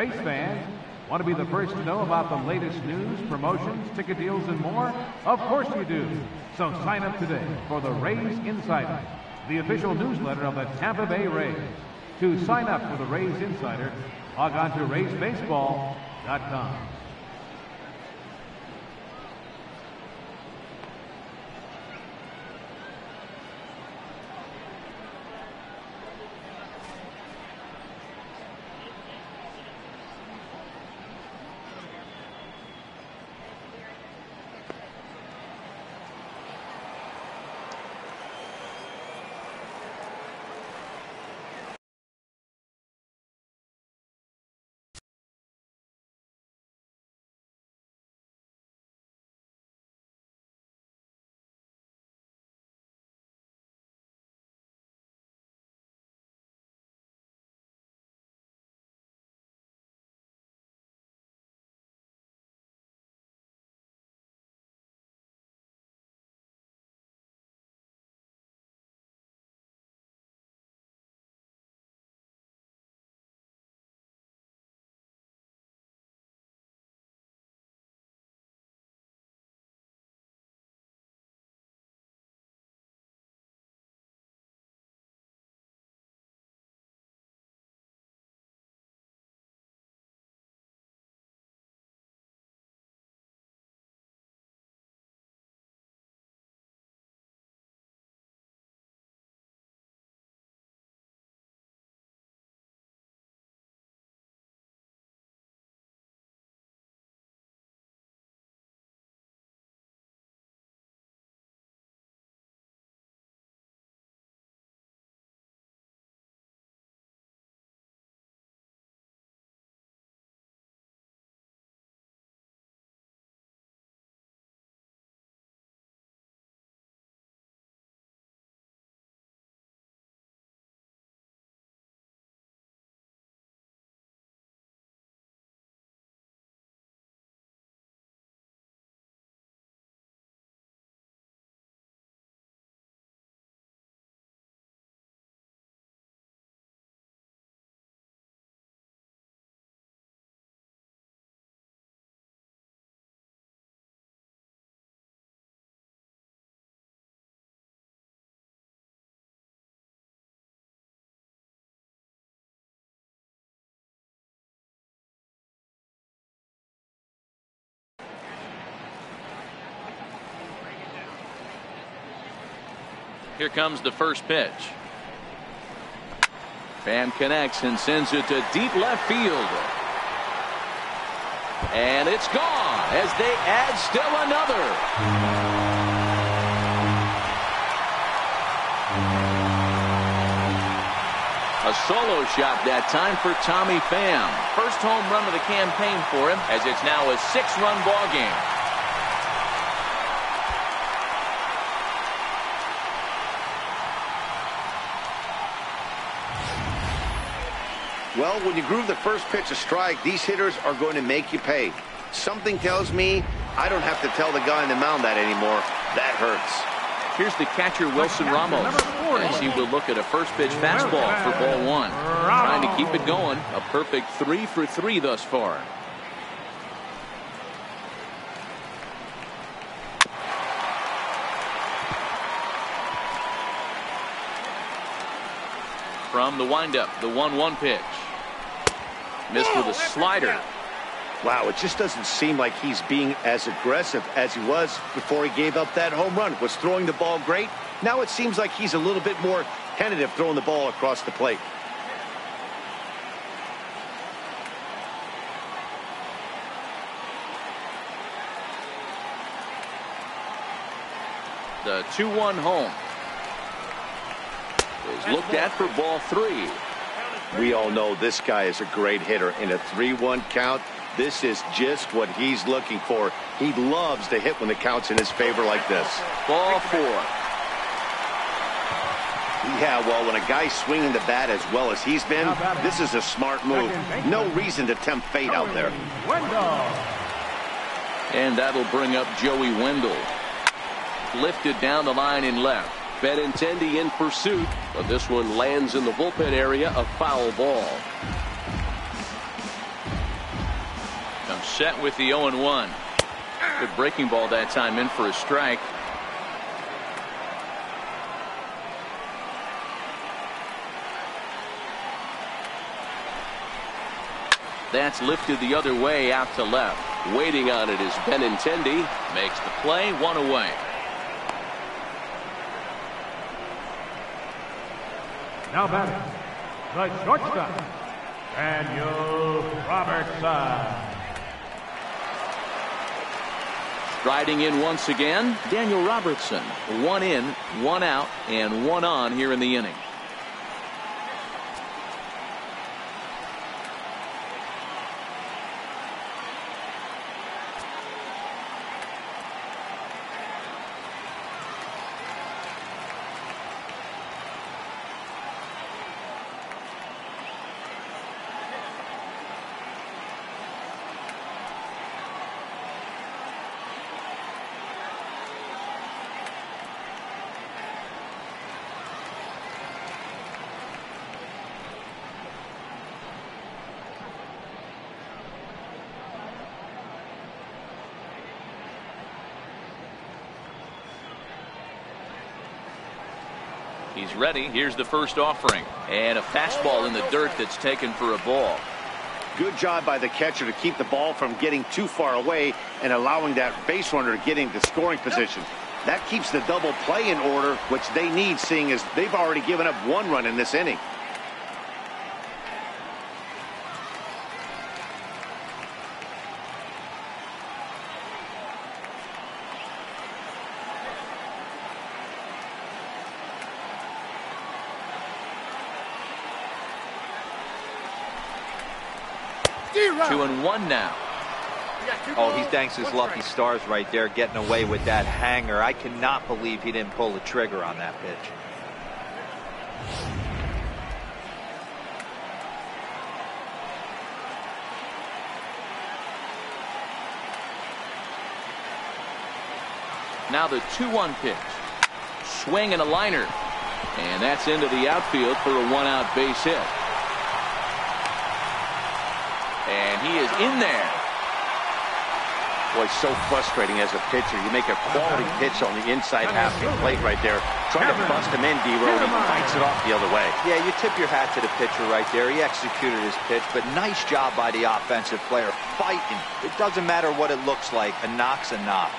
Race fans, want to be the first to know about the latest news, promotions, ticket deals, and more? Of course you do. So sign up today for the Rays Insider, the official newsletter of the Tampa Bay Rays. To sign up for the Rays Insider, log on to RaysBaseball.com. Here comes the first pitch. Fan connects and sends it to deep left field. And it's gone as they add still another. A solo shot that time for Tommy Pham. First home run of the campaign for him, as it's now a 6-run ball game. Well, when you groove the first pitch a strike, these hitters are going to make you pay. Something tells me I don't have to tell the guy on the mound that anymore. That hurts. Here's the catcher, Wilson Ramos, as he will look at a first pitch fastball for ball one. Trying to keep it going. A perfect 3 for 3 thus far. From the windup, the 1-1 pitch. Missed with a slider. Wow, it just doesn't seem like he's being as aggressive as he was before he gave up that home run. Was throwing the ball great. Now it seems like he's a little bit more tentative throwing the ball across the plate. The 2-1 home is looked at for ball 3. We all know this guy is a great hitter. In a 3-1 count, this is just what he's looking for. He loves to hit when the count's in his favor like this. Ball 4. Yeah, well, when a guy's swinging the bat as well as he's been, this is a smart move. No reason to tempt fate out there. And that'll bring up Joey Wendell. Lifted down the line in left. Benintendi in pursuit, but this one lands in the bullpen area, a foul ball. set with the 0-1. Good breaking ball that time, in for a strike. That's lifted the other way out to left. Waiting on it is Benintendi. Makes the play, 1 away. Now batting, the shortstop, Daniel Robertson. Striding in once again, Daniel Robertson. 1 in, 1 out, and 1 on here in the inning. He's ready. Here's the first offering. And a fastball in the dirt that's taken for a ball. Good job by the catcher to keep the ball from getting too far away and allowing that base runner to get into scoring position. That keeps the double play in order, which they need, seeing as they've already given up 1 run in this inning. Two and one now. Oh, he thanks his lucky stars right there, getting away with that hanger. I cannot believe he didn't pull the trigger on that pitch. Now the 2-1 pitch. Swing and a liner. And that's into the outfield for a 1-out base hit. And he is in there. Boy, so frustrating as a pitcher. You make a quality pitch on the inside half of the plate right there. Trying to bust him in, D-Road. He fights it off the other way. Yeah, you tip your hat to the pitcher right there. He executed his pitch, but nice job by the offensive player fighting. It doesn't matter what it looks like. A knock's a knock.